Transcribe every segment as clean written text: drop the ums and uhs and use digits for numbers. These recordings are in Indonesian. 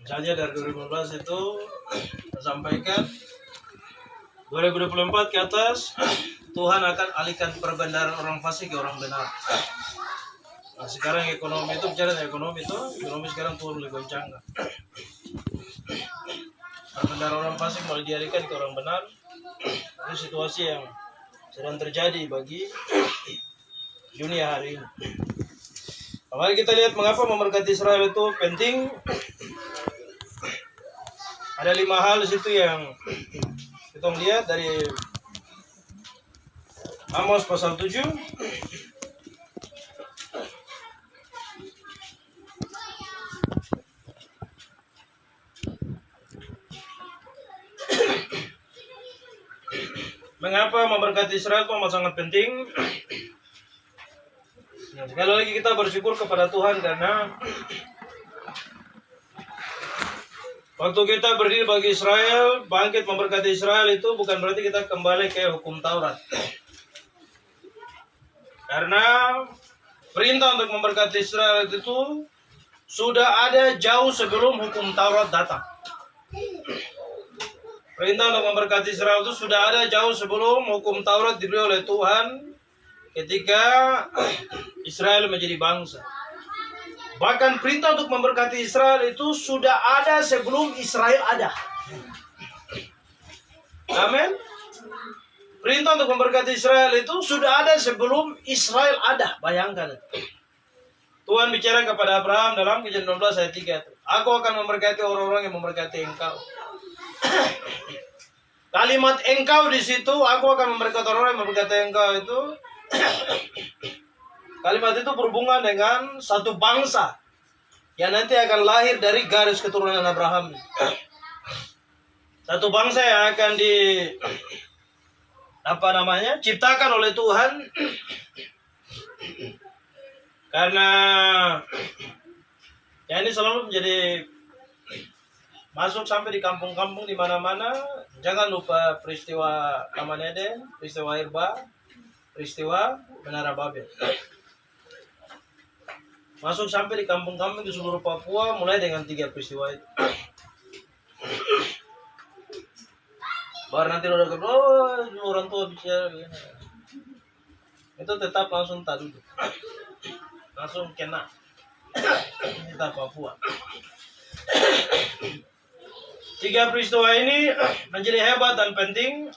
Misalnya dari 2015 itu sampaikan 2024 ke atas Tuhan akan alihkan perbendaharaan orang fasik ke orang benar. Nah, sekarang ekonomi itu bicara ekonomi sekarang Tuhan mulai goncangkan. Perbendaharaan orang fasik mulai dialihkan ke orang benar. Itu situasi yang sedang terjadi bagi dunia hari ini. Mari kita lihat mengapa memberkati Israel itu penting. Ada 5 hal di situ yang kita lihat dari Amos pasal 7. Mengapa memberkati Israel itu amat sangat penting? Nah, sekali lagi kita bersyukur kepada Tuhan karena waktu kita berdiri bagi Israel, bangkit memberkati Israel itu bukan berarti kita kembali ke hukum Taurat. Karena perintah untuk memberkati Israel itu sudah ada jauh sebelum hukum Taurat datang. Perintah untuk memberkati Israel itu sudah ada jauh sebelum hukum Taurat diberi oleh Tuhan ketika Israel menjadi bangsa. Bahkan perintah untuk memberkati Israel itu sudah ada sebelum Israel ada. Amin. Perintah untuk memberkati Israel itu sudah ada sebelum Israel ada. Bayangkan. Tuhan bicara kepada Abraham dalam Kejadian 12 ayat 3. Aku akan memberkati orang-orang yang memberkati engkau. Kalimat engkau di situ, aku akan memberkati orang yang memberkati engkau itu. Kalimat itu berhubungan dengan satu bangsa yang nanti akan lahir dari garis keturunan Abraham. Satu bangsa yang akan ciptakan oleh Tuhan. Karena ya ini selalu menjadi masuk sampai di kampung-kampung di mana-mana. Jangan lupa peristiwa Taman Eden, peristiwa Irba, peristiwa Menara Babel. Masuk sampai di kampung-kampung di seluruh Papua mulai dengan 3 peristiwa itu. Baru nanti orang tua bicara itu tetap langsung tak duduk. Langsung kena. Kita Papua. 3 peristiwa ini menjadi hebat dan penting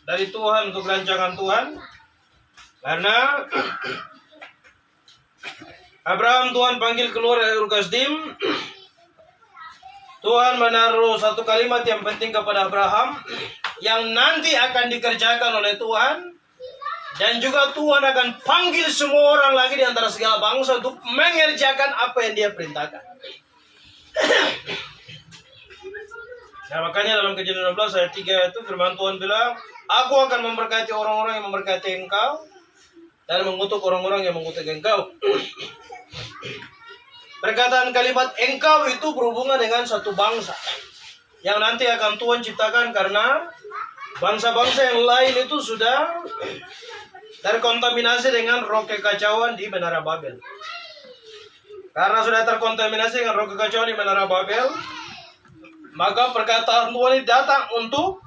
dari Tuhan untuk rancangan Tuhan. Karena Abraham Tuhan panggil keluar dari Ur Kasdim. Tuhan menaruh satu kalimat yang penting kepada Abraham yang nanti akan dikerjakan oleh Tuhan. Dan juga Tuhan akan panggil semua orang lagi di antara segala bangsa untuk mengerjakan apa yang dia perintahkan. Nah, makanya dalam Kejadian 16 ayat 3 itu firman Tuhan bilang, aku akan memberkati orang-orang yang memberkati engkau dan mengutuk orang-orang yang mengutuk engkau. Perkataan kalimat engkau itu berhubungan dengan satu bangsa yang nanti akan Tuhan ciptakan karena bangsa-bangsa yang lain itu sudah terkontaminasi dengan roh kekacauan di Menara Babel. Karena sudah terkontaminasi dengan roh kekacauan di Menara Babel, maka perkataan Tuhan ini datang untuk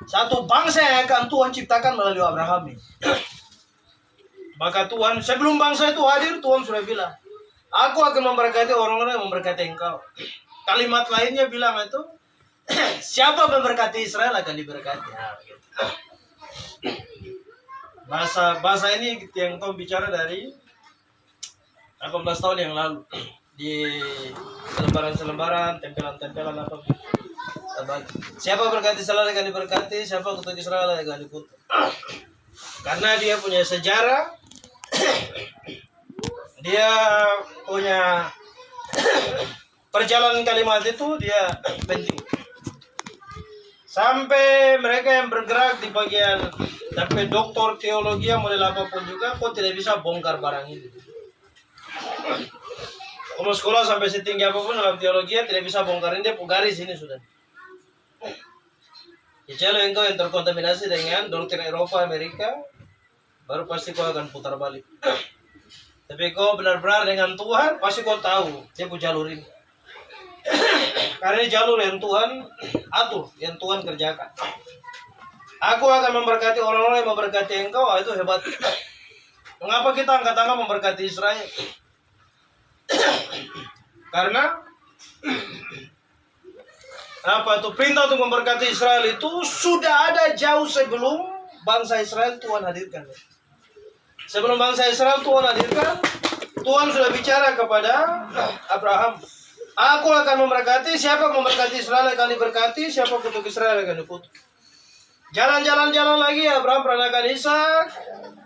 satu bangsa yang akan Tuhan ciptakan melalui Abraham ini. Maka Tuhan, sebelum bangsa itu hadir, Tuhan sudah bilang, aku akan memberkati orang-orang yang memberkati engkau. Kalimat lainnya bilang itu, siapa memberkati Israel akan diberkati. Nah, gitu. Bahasa ini yang Tom bicara dari 18 tahun yang lalu. Di selembaran-selembaran, tempelan-tempelan apa. Siapa berkati Israel akan diberkati, siapa kutuk Israel akan dikutuk. Karena dia punya sejarah, dia punya perjalanan kalimat itu dia penting. Sampai mereka yang bergerak di bagian sampai doktor teologi model apapun juga, kok tidak bisa bongkar barang ini. Kamu sekolah sampai setinggi apapun dalam teologi tidak bisa bongkarin, dia garis ini sudah. Kecuali engkau yang terkontaminasi dengan doktrin Eropa, Amerika, baru pasti kau akan putar balik. Tapi kau benar-benar dengan Tuhan, pasti kau tahu dia punya jalur ini. Karena ini jalur yang Tuhan atur, yang Tuhan kerjakan. Aku akan memberkati orang-orang yang memberkati engkau, itu hebat. Mengapa kita angkat tangan memberkati Israel? Karena apa itu perintah untuk memberkati Israel itu sudah ada jauh sebelum bangsa Israel Tuhan hadirkan. Sebelum bangsa Israel Tuhan hadirkan, Tuhan sudah bicara kepada Abraham. Aku akan memberkati, siapa memberkati Israel akan diberkati, siapa kutuk Israel akan dikutuk. Jalan-jalan lagi Abraham peranakan Ishak,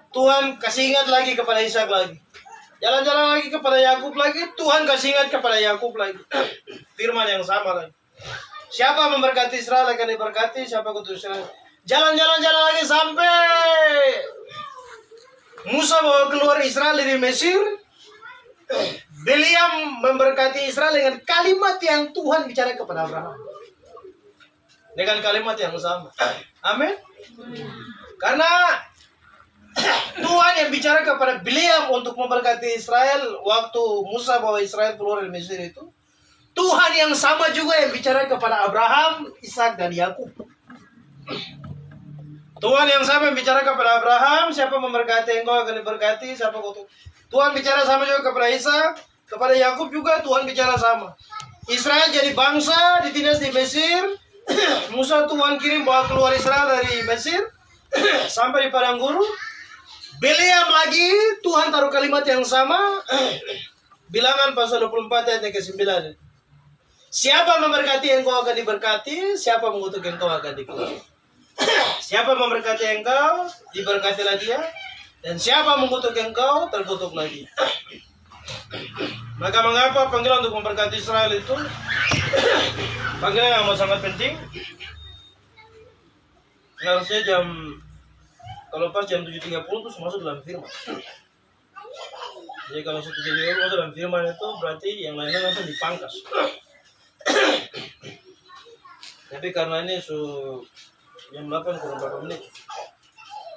Tuhan kasih ingat lagi kepada Ishak lagi. Jalan-jalan lagi kepada Yakub lagi, Tuhan kasih ingat kepada Yakub lagi. Firman yang sama lagi. Siapa memberkati Israel akan diberkati, siapa kutuk Israel. Jalan-jalan lagi sampai Musa bawa keluar Israel dari Mesir. Bileam memberkati Israel dengan kalimat yang Tuhan bicara kepada Abraham. Dengan kalimat yang sama. Amin. Karena Tuhan yang bicara kepada Bileam untuk memberkati Israel waktu Musa bawa Israel keluar dari Mesir itu, Tuhan yang sama juga yang bicara kepada Abraham, Ishak dan Yakub. Tuhan yang sama yang bicara kepada Abraham, siapa memberkati engkau akan diberkati, siapa kutuk. Tuhan bicara sama juga kepada Ishak, kepada Yakub juga Tuhan bicara sama. Israel jadi bangsa ditindas di Mesir. Musa Tuhan kirim bawa keluar Israel dari Mesir sampai di padang gurun. Bileam lagi Tuhan taruh kalimat yang sama. Bilangan pasal 24 ayat yang ke-9. Siapa memberkati engkau akan diberkati, siapa mengutuk engkau akan dikutuk. Siapa memberkati engkau, diberkatilah dia, dan siapa mengutuk engkau, terkutuk lagi. Maka mengapa panggilan untuk memberkati Israel itu panggilan yang sangat penting? Harusnya kalau pas jam 7.30 itu masuk dalam firman. Jadi kalau 7.30 masuk dalam firman itu berarti yang lainnya langsung dipangkas. Tapi karena ini jam 8 kurang berapa menit,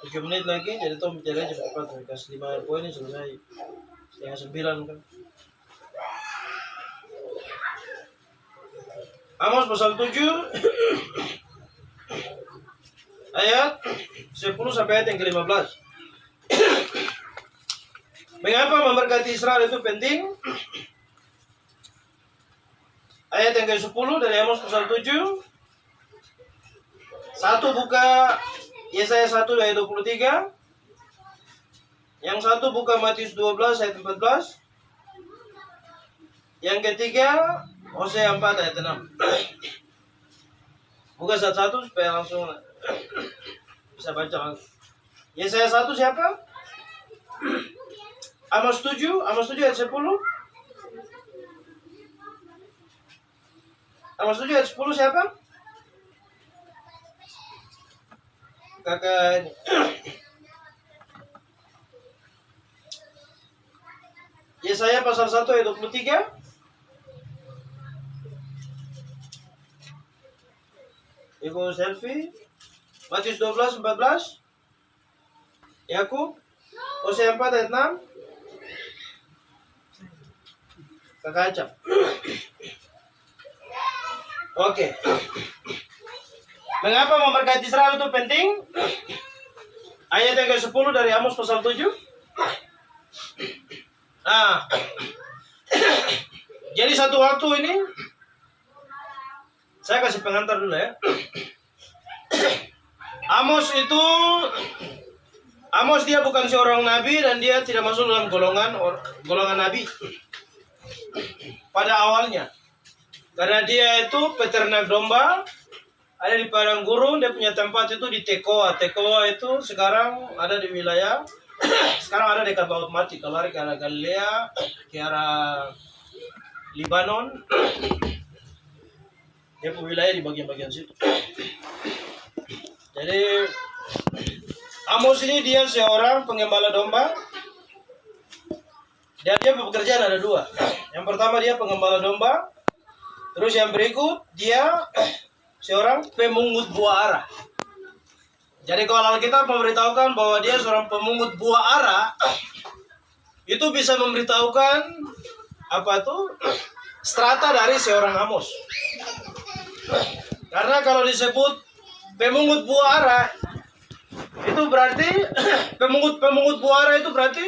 7 menit lagi, jadi Tom bicara cepat-cepat. Kasih 5 poin ini selesai setengah 9 kan. Amos pasal 7 ayat 10 sampai ayat yang ke-15. Mengapa memberkati Israel itu penting? Ayat yang ke-10 dari Amos pasal 7. Satu buka Yesaya 1 ayat 23. Yang satu buka Matius 12 ayat 14. Yang ketiga Hosea 4 ayat 6. Buka satu-satu supaya langsung bisa baca langsung. Yesaya 1 siapa? Amos 7 ayat 10. Amos 7 ayat 10 siapa? Kakak Yesaya pasal 1 ayat 23. Ikut selfie. Matius 12 14. Yakub Hosea 4 ayat 6. Kakak Acap. Oke. Mengapa memberkati Israel itu penting? Ayat yang ke-10 dari Amos pasal 7. Nah, jadi satu waktu ini saya kasih pengantar dulu ya. Amos dia bukan seorang nabi dan dia tidak masuk dalam golongan nabi pada awalnya. Karena dia itu peternak domba, ada di padang gurun, dia punya tempat itu di Tekoa. Tekoa itu sekarang ada di wilayah, sekarang ada dekat Laut Mati, kalau ke arah Galilea, ke arah Libanon. Dia punya wilayah di bagian-bagian situ. Jadi Amos ini dia seorang pengembala domba. Dan dia pekerjaan ada dua. Yang pertama dia pengembala domba. Terus yang berikut dia seorang pemungut buah ara. Jadi kalau Alkitab memberitahukan bahwa dia seorang pemungut buah ara, itu bisa memberitahukan apa tuh? strata dari seorang Amos. Karena kalau disebut pemungut buah ara, itu berarti pemungut buah ara itu berarti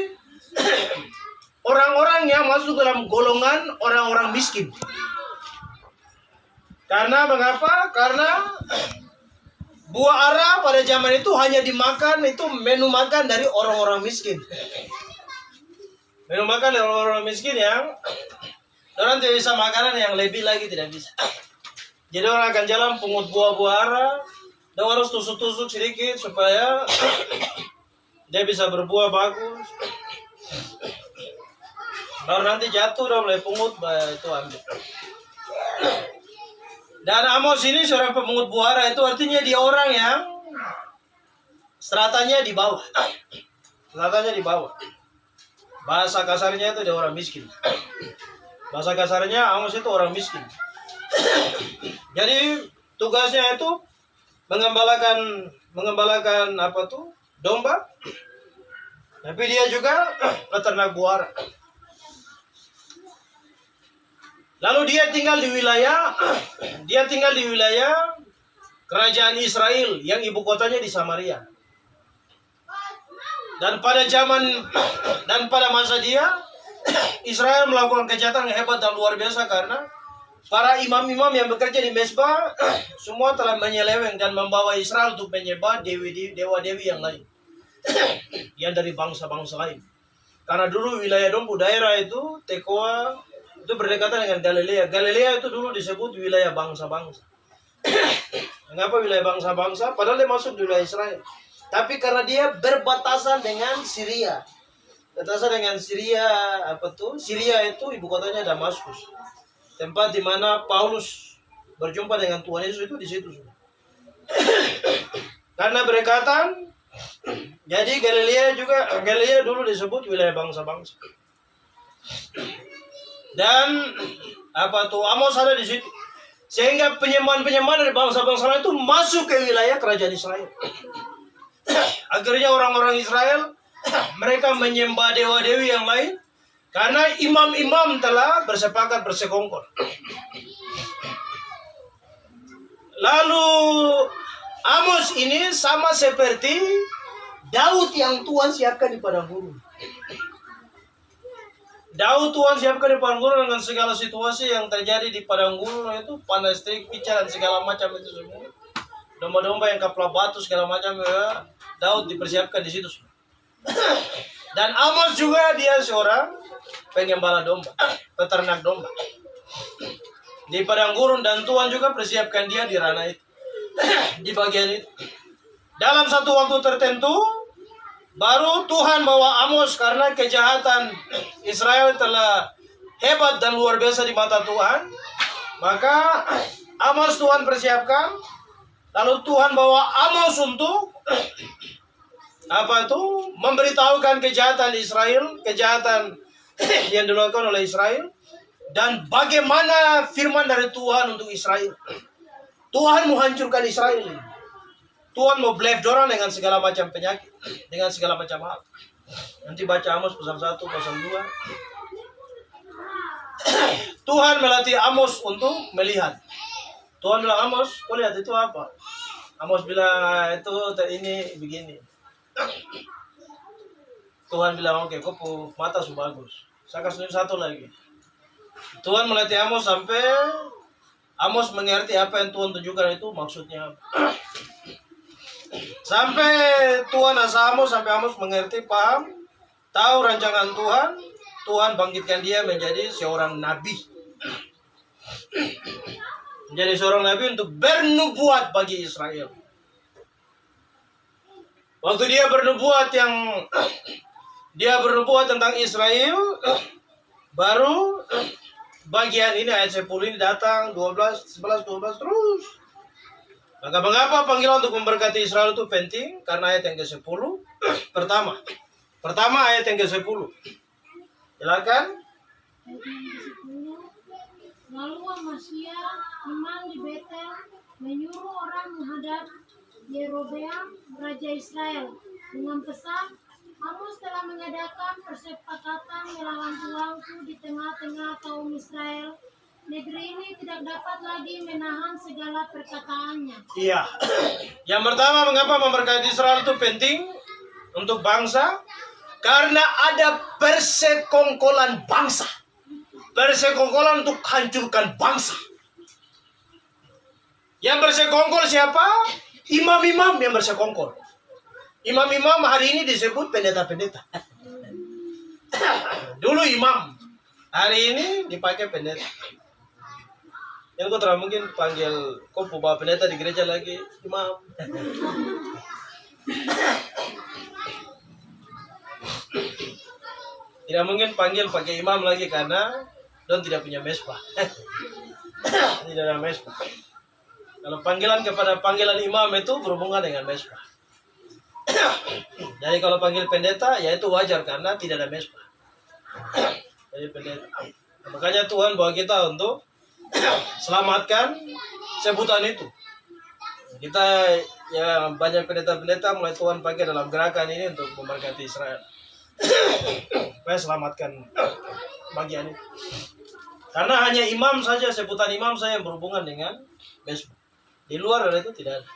orang-orang yang masuk dalam golongan orang-orang miskin. Karena mengapa? Karena buah ara pada zaman itu hanya dimakan, itu menu makan dari orang-orang miskin. Menu makan dari orang-orang miskin yang orang tidak bisa makanan yang lebih lagi tidak bisa. Jadi orang akan jalan pungut buah-buah ara, dan harus tusuk-tusuk sedikit supaya dia bisa berbuah bagus. Baru nanti jatuh udah mulai pungut, itu ambil. Dan Amos ini seorang pemungut buah ara, itu artinya dia orang yang stratanya di bawah. Stratanya di bawah. Bahasa kasarnya itu dia orang miskin. Bahasa kasarnya Amos itu orang miskin. Jadi tugasnya itu mengembalakan apa tuh? Domba. Tapi dia juga peternak buah ara. Lalu dia tinggal di wilayah kerajaan Israel yang ibu kotanya di Samaria. Dan pada masa dia Israel melakukan kejahatan yang hebat dan luar biasa karena para imam-imam yang bekerja di mezbah semua telah menyeleweng dan membawa Israel untuk menyembah dewa-dewi yang lain. Yang dari bangsa-bangsa lain. Karena dulu wilayah daerah itu Tekoa itu berdekatan dengan Galilea. Galilea itu dulu disebut wilayah bangsa-bangsa. Mengapa wilayah bangsa-bangsa? Padahal dia masuk di wilayah Israel. Tapi karena dia berbatasan dengan Syria. Batasan dengan Syria, Syria itu ibu kotanya Damaskus. Tempat di mana Paulus berjumpa dengan Tuhan Yesus itu di situ. Karena berdekatan, jadi Galilea dulu disebut wilayah bangsa-bangsa. Dan Amos ada di situ. Sehingga penyembahan dari bangsa-bangsa lain itu masuk ke wilayah kerajaan Israel. Akhirnya orang-orang Israel mereka menyembah dewa-dewi yang lain karena imam-imam telah bersepakat bersekongkol. Lalu Amos ini sama seperti Daud yang Tuhan siapkan di padang gurun. Daud Tuhan siapkan di padang gurun dengan segala situasi yang terjadi di padang gurun itu panas terik, pica dan segala macam itu semua. Domba-domba yang kapal batu segala macam ya. Daud dipersiapkan di situ. Dan Amos juga dia seorang pengembala domba, peternak domba. Di padang gurun dan Tuhan juga persiapkan dia di ranah itu. Di bagian itu. Dalam satu waktu tertentu baru Tuhan bawa Amos karena kejahatan Israel telah hebat dan luar biasa di mata Tuhan. Maka Amos Tuhan persiapkan. Lalu Tuhan bawa Amos untuk memberitahukan kejahatan Israel, kejahatan yang dilakukan oleh Israel, dan bagaimana firman dari Tuhan untuk Israel. Tuhan mau hancurkan Israel. Tuhan mau blef dorang dengan segala macam penyakit, dengan segala macam hal. Nanti baca Amos pasal 1, pasal 2. Tuhan melatih Amos untuk melihat. Tuhan bilang, Amos, kau lihat itu apa? Amos bilang, itu ini begini. Tuhan bilang, oke, kau mata sudah bagus. Saya kasih satu lagi. Tuhan melatih Amos sampai Amos mengerti apa yang Tuhan tunjukkan itu maksudnya. Sampai Tuhan asa Amos, sampai Amos mengerti, paham, tahu rancangan Tuhan. Tuhan bangkitkan dia menjadi seorang nabi. Menjadi seorang nabi untuk bernubuat bagi Israel. Waktu dia bernubuat tentang Israel, baru bagian ini ayat 10 ini datang 12, 11, 12 terus. Maka mengapa panggilan untuk memberkati Israel itu penting? Karena ayat yang ke-10 Pertama ayat yang ke-10. Silakan. Lalu Amasya imam di Betel menyuruh orang menghadap Yerobeam raja Israel dengan pesan, Amos telah mengadakan persepakatan melawan Tuanku di tengah-tengah kaum Israel negeri ini tidak dapat lagi menahan segala perkataannya. Iya. Yang pertama, mengapa memberkati Israel itu penting untuk bangsa? Karena ada persekongkolan bangsa. Persekongkolan untuk hancurkan bangsa. Yang bersekongkol siapa? Imam-imam yang bersekongkol. Imam-imam hari ini disebut pendeta-pendeta. Dulu imam, hari ini dipakai pendeta. Yang kau terang mungkin panggil kau bawa pendeta di gereja lagi, imam. Tidak mungkin panggil pakai imam lagi karena don tidak punya mesbah. Tidak ada mesbah. Kalau panggilan kepada panggilan imam itu berhubungan dengan mesbah. Jadi kalau panggil pendeta, ya itu wajar karena tidak ada mesbah. Jadi pendeta. Makanya Tuhan bawa kita untuk selamatkan sebutan itu. Kita ya banyak pendeta-pendeta mulai Tuhan pakai dalam gerakan ini untuk memberkati Israel. Supaya selamatkan bagian itu. Karena hanya imam saja, sebutan imam saja yang berhubungan dengan mesbah. Di luar dari itu tidak ada.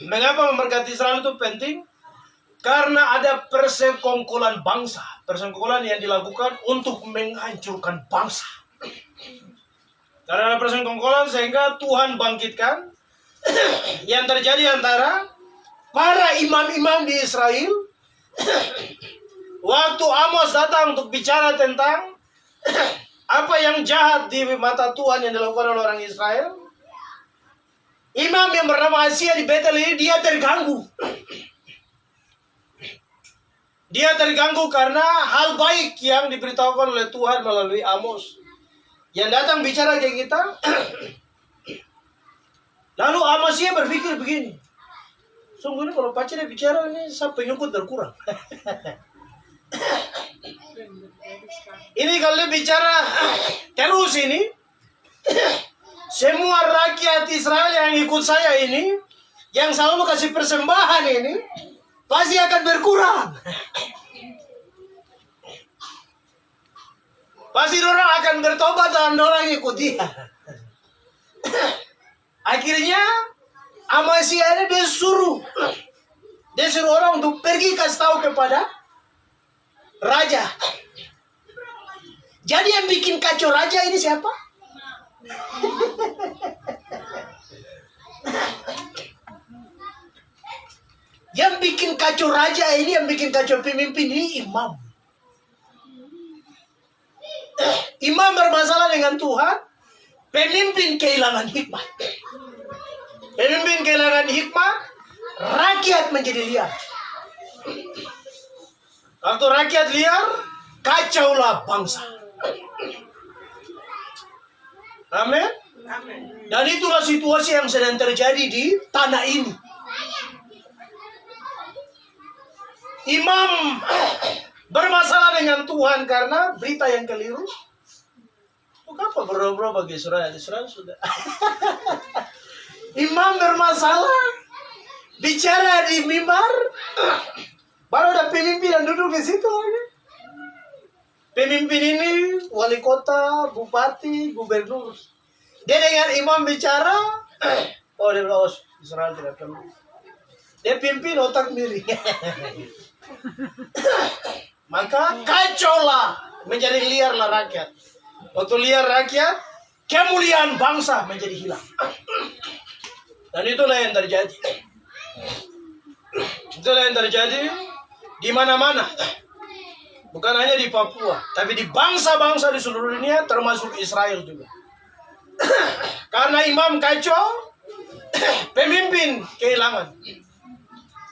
Mengapa memberkati Israel itu penting? Karena ada persekongkolan bangsa. Persekongkolan yang dilakukan untuk menghancurkan bangsa. Karena ada persekongkolan sehingga Tuhan bangkitkan yang terjadi antara para imam-imam di Israel. Waktu Amos datang untuk bicara tentang apa yang jahat di mata Tuhan yang dilakukan oleh orang Israel, imam yang bernama Asia di Betel ini dia terganggu. Dia terganggu karena hal baik yang diberitahukan oleh Tuhan melalui Amos. Yang datang bicara ke kita. Lalu Amosia berpikir begini. Sungguh ini kalau pacarnya bicara ini sampai nyukut berkurang. Ini kalau dia bicara terus ini, semua rakyat Israel yang ikut saya ini, yang selalu kasih persembahan ini, pasti akan berkurang. Pasti orang akan bertobat dan orang ikut dia. Akhirnya Amasya ini dia suruh orang untuk pergi kasih tahu kepada raja. Jadi yang bikin kacau raja ini siapa? Yang bikin kacau raja ini, yang bikin kacau pemimpin ini imam. Imam bermasalah dengan Tuhan, pemimpin kehilangan hikmat. Pemimpin kehilangan hikmat, rakyat menjadi liar. Waktu rakyat liar, kacaulah bangsa. Amin. Dan itulah situasi yang sedang terjadi di tanah ini. Imam bermasalah dengan Tuhan karena berita yang keliru. Kenapa berdoa bagi Israel? Israel sudah. Imam bermasalah, bicara di mimbar, baru ada pemimpin yang duduk di situ. Pemimpin ini wali kota, bupati, gubernur. Dia dengan imam bicara, dia bilang, Israel tidak perlu. Dia pimpin otak miring. Maka kacaulah, menjadi liarlah rakyat. Waktu liar rakyat, kemuliaan bangsa menjadi hilang. Dan itulah yang terjadi. Itulah yang terjadi di mana-mana. Bukan hanya di Papua, tapi di bangsa-bangsa di seluruh dunia, termasuk Israel juga. Karena imam kacau, pemimpin kehilangan.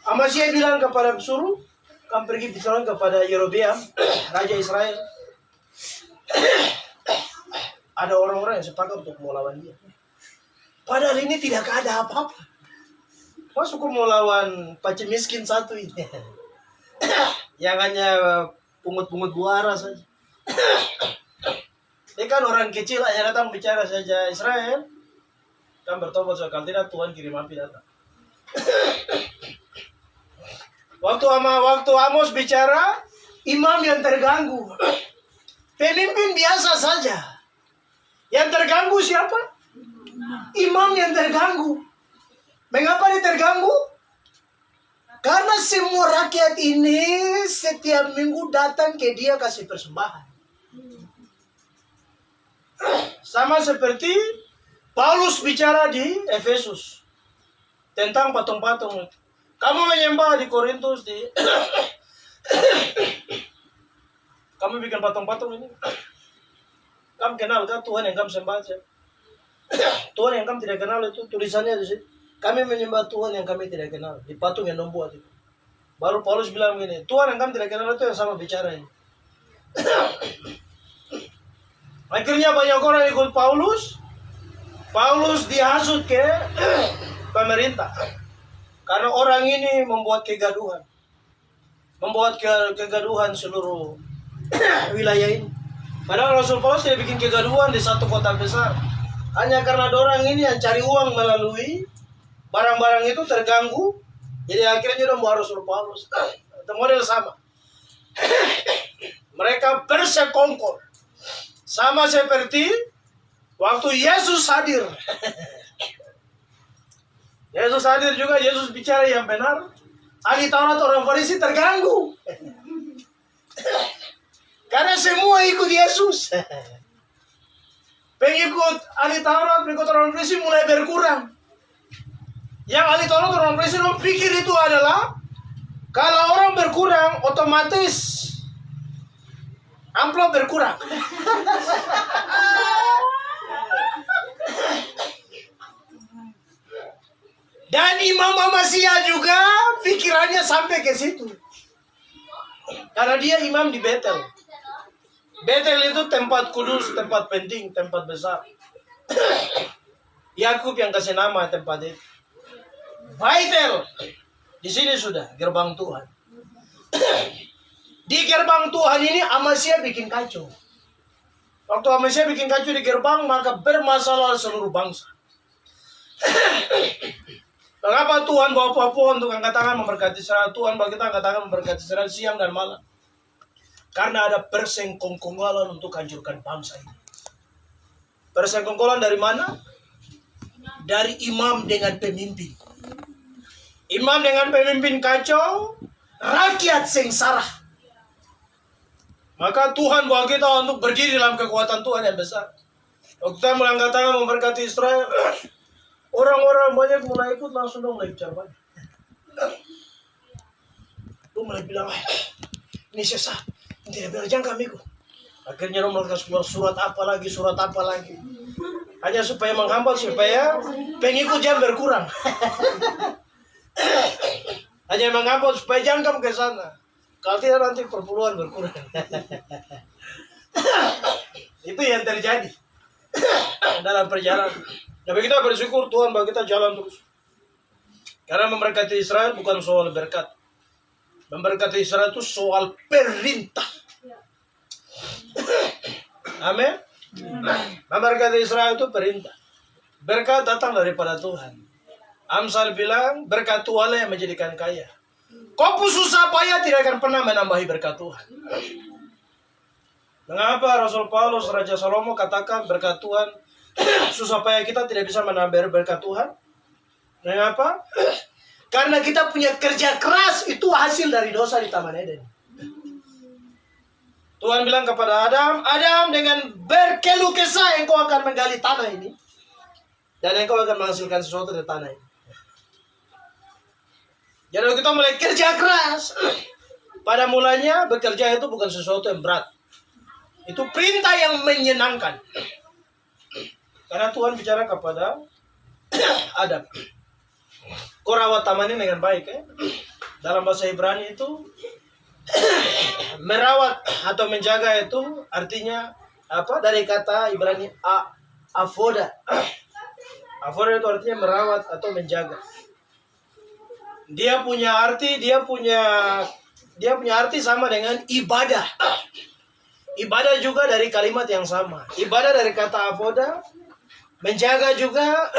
Amasya bilang kepada suruh, kamu pergi bicara kepada Yerobeam, raja Israel. Ada orang-orang yang sepakat untuk mau lawan dia. Padahal ini tidak ada apa-apa. Masuk mau lawan pacem miskin satu ini. Yang hanya pungut-pungut buara saja. Dia kan orang kecil yang datang bicara saja Israel. Kan bertobat soal kalau tidak Tuhan kirim api datang. Waktu Amos bicara, imam yang terganggu. Pemimpin biasa saja. Yang terganggu siapa? Imam yang terganggu. Mengapa dia terganggu? Karena semua rakyat ini setiap minggu datang ke dia kasih persembahan. Sama seperti Paulus bicara di Efesus tentang patung-patung. Kamu menyembah di Korintus di kamu bikin patung-patung ini. Kamu kenal kan Tuhan yang kamu sembah aja. Tuhan yang kamu tidak kenal itu tulisannya di situ. Kami menyembah Tuhan yang kami tidak kenal. Di patung yang membuat itu. Baru Paulus bilang begini, Tuhan yang kamu tidak kenal itu yang sama bicara ini. Akhirnya banyak orang ikut Paulus. Paulus dihasut ke pemerintah. Karena orang ini membuat kegaduhan. Membuat kegaduhan seluruh wilayah ini. Padahal Rasul Paulus tidak bikin kegaduhan di satu kota besar. Hanya karena orang ini yang cari uang melalui barang-barang itu terganggu. Jadi akhirnya dia membawa Rasul Paulus. Itu model sama. Mereka bersekongkol. Sama seperti waktu Yesus hadir. Yesus hadir juga, Yesus bicara yang benar. Ahli Taurat orang Farisi terganggu. Karena semua ikut Yesus. Pengikut ahli Taurat, pengikut orang Farisi mulai berkurang. Yang ahli Taurat orang Farisi pikir itu adalah kalau orang berkurang otomatis amplop berkurang. Dan Imam Amasya juga pikirannya sampai ke situ. Karena dia imam di Betel. Betel itu tempat kudus, tempat penting, tempat besar. Yakub yang kasih nama tempat itu. Betel. Di sini sudah gerbang Tuhan. Di gerbang Tuhan ini Amasya bikin kacau. Waktu Amasya bikin kacau di gerbang, maka bermasalah seluruh bangsa. Mengapa Tuhan bawa pohon untuk angkat tangan memberkati Israel? Tuhan bawa kita angkat tangan memberkati Israel siang dan malam. Karena ada persengkongkolan untuk hancurkan bangsa ini. Persengkongkolan dari mana? Dari imam dengan pemimpin. Imam dengan pemimpin kacau, rakyat sengsara. Maka Tuhan bawa kita untuk berdiri dalam kekuatan Tuhan yang besar. Waktu kita melangkah tangan memberkati Israel, orang-orang banyak mulai ikut, langsung dong mulai bicara banyak. Lu mulai bilang, ini sesat, tidak berjang kami kok. Akhirnya lu mulai keluar surat apa lagi. Hanya supaya menghambat, supaya pengikut jangan berkurang. Hanya menghambat supaya jangan kamu ke sana. Kalau tidak nanti perpuluhan berkurang. Itu yang terjadi dalam perjalanan. Tapi kita bersyukur Tuhan bagi kita jalan terus. Karena memberkati Israel bukan soal berkat. Memberkati Israel itu soal perintah. Amin. Memberkati Israel itu perintah. Berkat datang daripada Tuhan. Amsal bilang berkat Tuhan yang menjadikan kaya. Kau pun susah payah tidak akan pernah menambahi berkat Tuhan. Mengapa Rasul Paulus, Raja Salomo katakan berkat Tuhan susah payah kita tidak bisa menambah berkat Tuhan? Mengapa? Karena kita punya kerja keras itu hasil dari dosa di Taman Eden. Tuhan bilang kepada Adam, Adam dengan berkeluh kesah engkau akan menggali tanah ini. Dan engkau akan menghasilkan sesuatu dari tanah ini. Jadi kita mulai kerja keras. Pada mulanya bekerja itu bukan sesuatu yang berat. Itu perintah yang menyenangkan. Karena Tuhan bicara kepada Adam. Kau rawat taman ini dengan baik. Dalam bahasa Ibrani itu merawat atau menjaga itu artinya apa? Dari kata Ibrani avoda. Avoda itu artinya merawat atau menjaga. Dia punya arti sama dengan ibadah. Ibadah juga dari kalimat yang sama. Ibadah dari kata avoda, menjaga juga,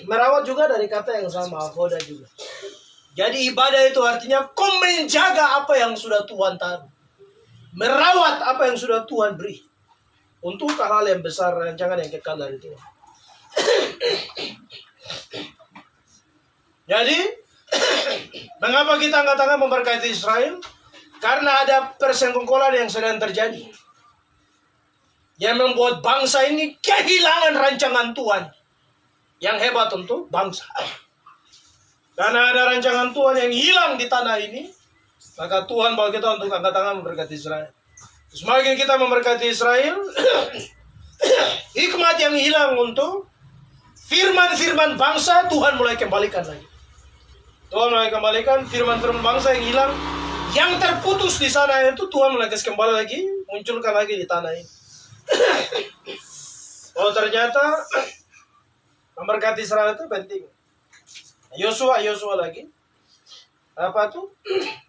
merawat juga dari kata yang sama, avoda juga. Jadi ibadah itu artinya kau menjaga apa yang sudah Tuhan taruh. Merawat apa yang sudah Tuhan beri. untuk hal yang besar, rancangan yang kekal dari Tuhan. Jadi, mengapa kita angkat tangan memberkati Israel? Karena ada persengkongkolan yang sedang terjadi. Yang membuat bangsa ini kehilangan rancangan Tuhan. Yang hebat untuk bangsa. Karena ada rancangan Tuhan yang hilang di tanah ini, maka Tuhan bawa kita untuk angkat tangan memberkati Israel. Semakin kita memberkati Israel, hikmat yang hilang untuk firman-firman bangsa, Tuhan mulai kembalikan lagi. Tuhan mulai kembalikan firman-firman bangsa yang hilang, yang terputus di sana itu Tuhan mulai kembali lagi, munculkan lagi di tanah ini. Oh ternyata memberkati Israel itu penting. Yosua lagi. Apa tuh?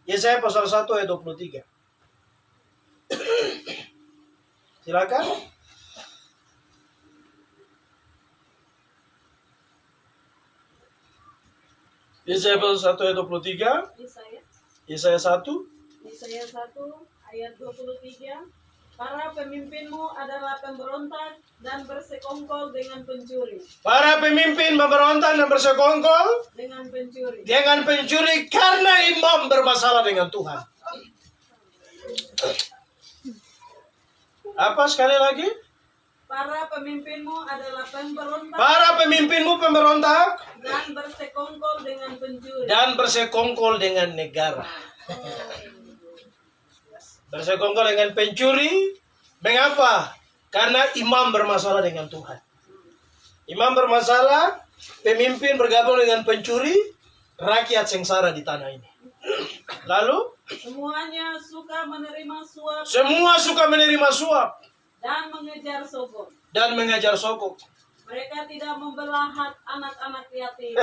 Yesaya pasal 1 ayat 23. Silakan. Yesaya pasal 1 ayat 23. Yesaya 1 ayat 23. Para pemimpinmu adalah pemberontak dan bersekongkol dengan pencuri. Para pemimpin memberontak dan bersekongkol dengan pencuri karena imam bermasalah dengan Tuhan. Apa sekali lagi? Para pemimpinmu adalah pemberontak. Para pemimpinmu pemberontak Dan bersekongkol dengan pencuri. dan bersekongkol dengan negara. Bersekongkol dengan pencuri. Mengapa? Karena imam bermasalah dengan Tuhan. Imam bermasalah, pemimpin bergabung dengan pencuri, rakyat sengsara di tanah ini. Lalu? Semuanya suka menerima suap. Semua suka menerima suap. Dan mengejar sogok. Dan mengejar sogok. Mereka tidak membelah hak anak-anak yatim.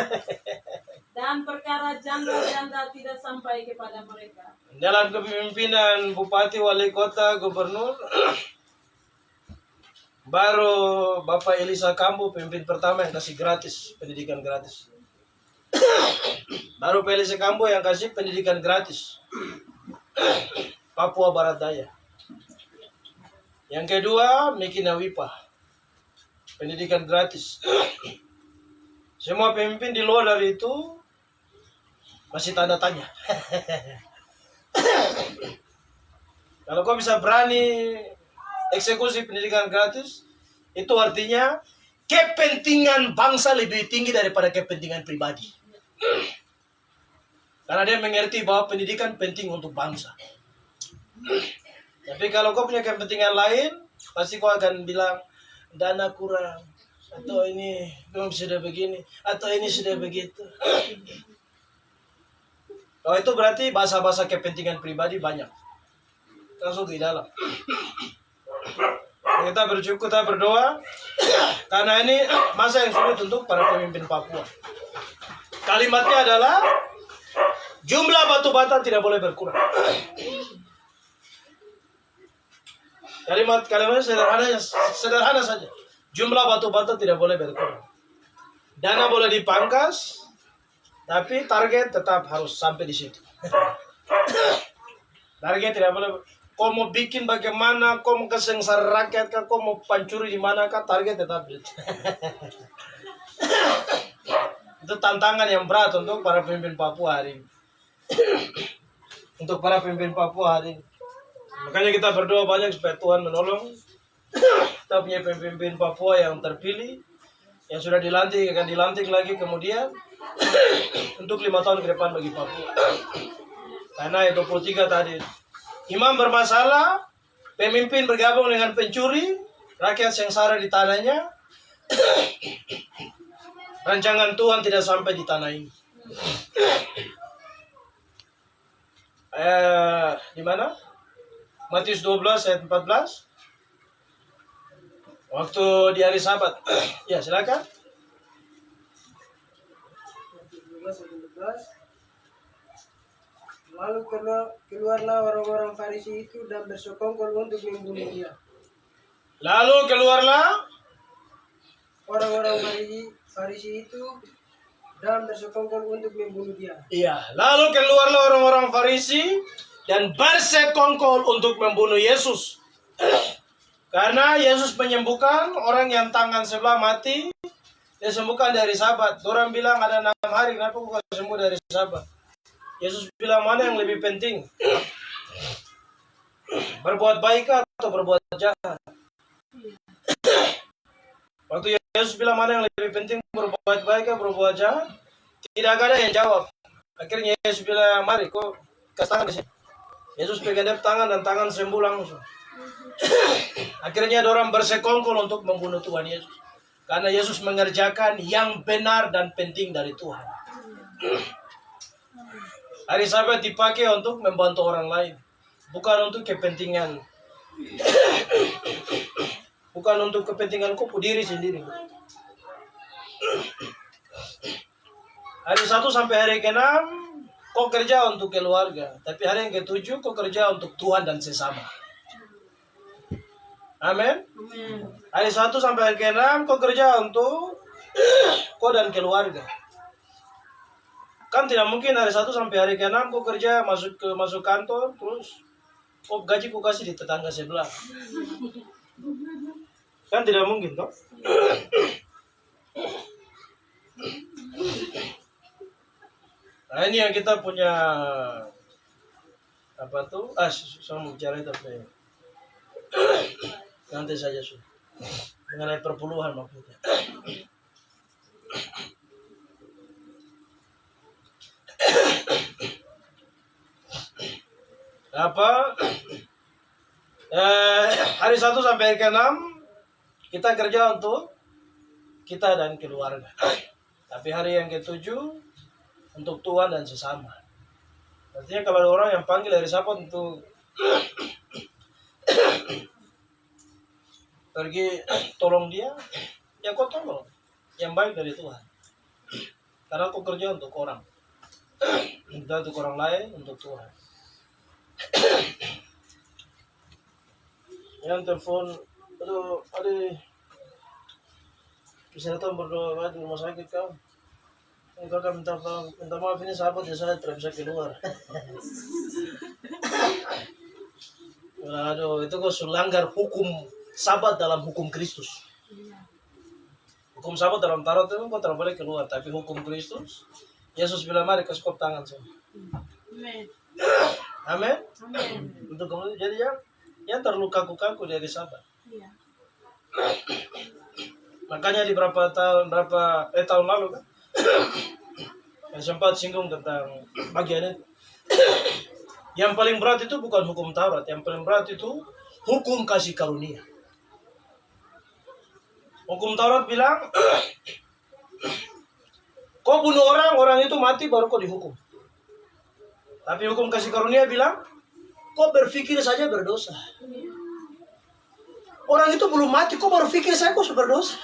Dan perkara janda-janda tidak sampai kepada mereka. Dalam kepemimpinan bupati, wali kota, gubernur, baru Bapak Elisa Kambu pemimpin pertama yang kasih gratis, pendidikan gratis. Baru Pak Elisa Kambu yang kasih pendidikan gratis. Papua Barat Daya. Yang kedua, Miki Nawipa. Pendidikan gratis. Semua pemimpin di luar dari itu masih tanda tanya. Kalau kau bisa berani eksekusi pendidikan gratis, itu artinya kepentingan bangsa lebih tinggi daripada kepentingan pribadi. Karena dia mengerti bahwa pendidikan penting untuk bangsa. Tapi kalau kau punya kepentingan lain, pasti kau akan bilang dana kurang, atau ini belum sudah begini, atau ini sudah begitu. Kalau itu berarti bahasa-bahasa kepentingan pribadi banyak. Langsung di dalam. Kita bersyukur, kita berdoa, karena ini masa yang sulit untuk para pemimpin Papua. Kalimatnya adalah jumlah batu bata tidak boleh berkurang. Kalimatnya sederhana saja. Jumlah batu bata tidak boleh berkurang. Dana boleh dipangkas, tapi target tetap harus sampai di situ. Target tidak boleh. Kau mau bikin bagaimana, kau mau kesengsara rakyat, kau mau pancuri di mana, target tetap itu. Itu tantangan yang berat untuk para pemimpin Papua hari ini. Untuk para pemimpin Papua hari ini. Makanya kita berdoa banyak supaya Tuhan menolong. Kita punya pemimpin Papua yang terpilih, yang sudah dilantik, akan dilantik lagi kemudian untuk 5 tahun ke depan bagi Papua. Karena itu 23 tadi. Imam bermasalah, pemimpin bergabung dengan pencuri, rakyat sengsara di tanahnya. Rancangan Tuhan tidak sampai di tanah ini. Di mana? Matius 12 ayat 14. Waktu di hari Sabat. Ya, silakan. 12. Lalu keluarlah orang-orang Farisi itu dan bersekongkol untuk membunuh dia. Lalu keluarlah Orang-orang Farisi itu dan bersekongkol untuk membunuh dia. Iya, lalu keluarlah orang-orang Farisi dan bersekongkol untuk membunuh Yesus. Karena Yesus menyembuhkan orang yang tangan sebelah mati, dia sembuhkan dari Sabat. Orang bilang ada 6 hari, kenapa kok sembuh dari Sabat? Yesus bilang mana yang lebih penting? Berbuat baik atau berbuat jahat? Waktu Yesus bilang mana yang lebih penting, berbuat baik atau berbuat jahat? Tidak ada yang jawab. Akhirnya Yesus bilang, mari kok kasih tangan di sini. Yesus pegang dia tangan dan tangan sembuh langsung. Akhirnya ada orang bersekongkol untuk membunuh Tuhan Yesus. Karena Yesus mengerjakan yang benar dan penting dari Tuhan. Hari Sabat dipakai untuk membantu orang lain. Bukan untuk kepentingan. Bukan untuk kepentingan kupu diri sendiri. Hari 1 sampai hari ke-6 kau kerja untuk keluarga. Tapi hari yang ke-7 kau kerja untuk Tuhan dan sesama. Amin. Hari 1 sampai hari ke-6 kau kerja untuk kau dan keluarga. Kan tidak mungkin hari 1 sampai hari ke-6 kau kerja masuk kantor terus kau gaji kau kasih di tetangga sebelah. Kan tidak mungkin toh? Nah ini yang kita punya apa tuh? Saya mau bicara tapi nanti saja sudah mengenai perpuluhan maksudnya. Hari 1 sampai hari ke-6 kita kerja untuk kita dan keluarga. Tapi hari yang ke-7 untuk Tuhan dan sesama. Artinya kalau ada orang yang panggil hari Sabat untuk pergi tolong dia, ya kau tolong. Yang baik dari Tuhan. Karena kau kerja untuk orang. Tidak untuk orang lain, untuk Tuhan. Yang telepon, aduh, bisa datang berdoa di rumah sakit kau. Engkau akan minta maaf ini Sabat ya saya tidak bisa keluar. Aduh, itu kau melanggar hukum Sabat dalam hukum Kristus. Hukum Sabat dalam Taurat itu kau tidak boleh keluar, tapi hukum Kristus, Yesus bilang mari kasih kop tangan saya. Amin. Untuk kamu jadi yang terluka-kaku dari Sabat. Makanya di tahun lalu kan yang sempat singgung tentang bagian itu. Yang paling berat itu bukan hukum Taurat, yang paling berat itu hukum kasih karunia. Hukum Taurat bilang kau bunuh orang itu mati baru kau dihukum. Tapi hukum kasih karunia bilang kau berpikir saja berdosa. Orang itu belum mati, kau baru pikir saya kok berdosa.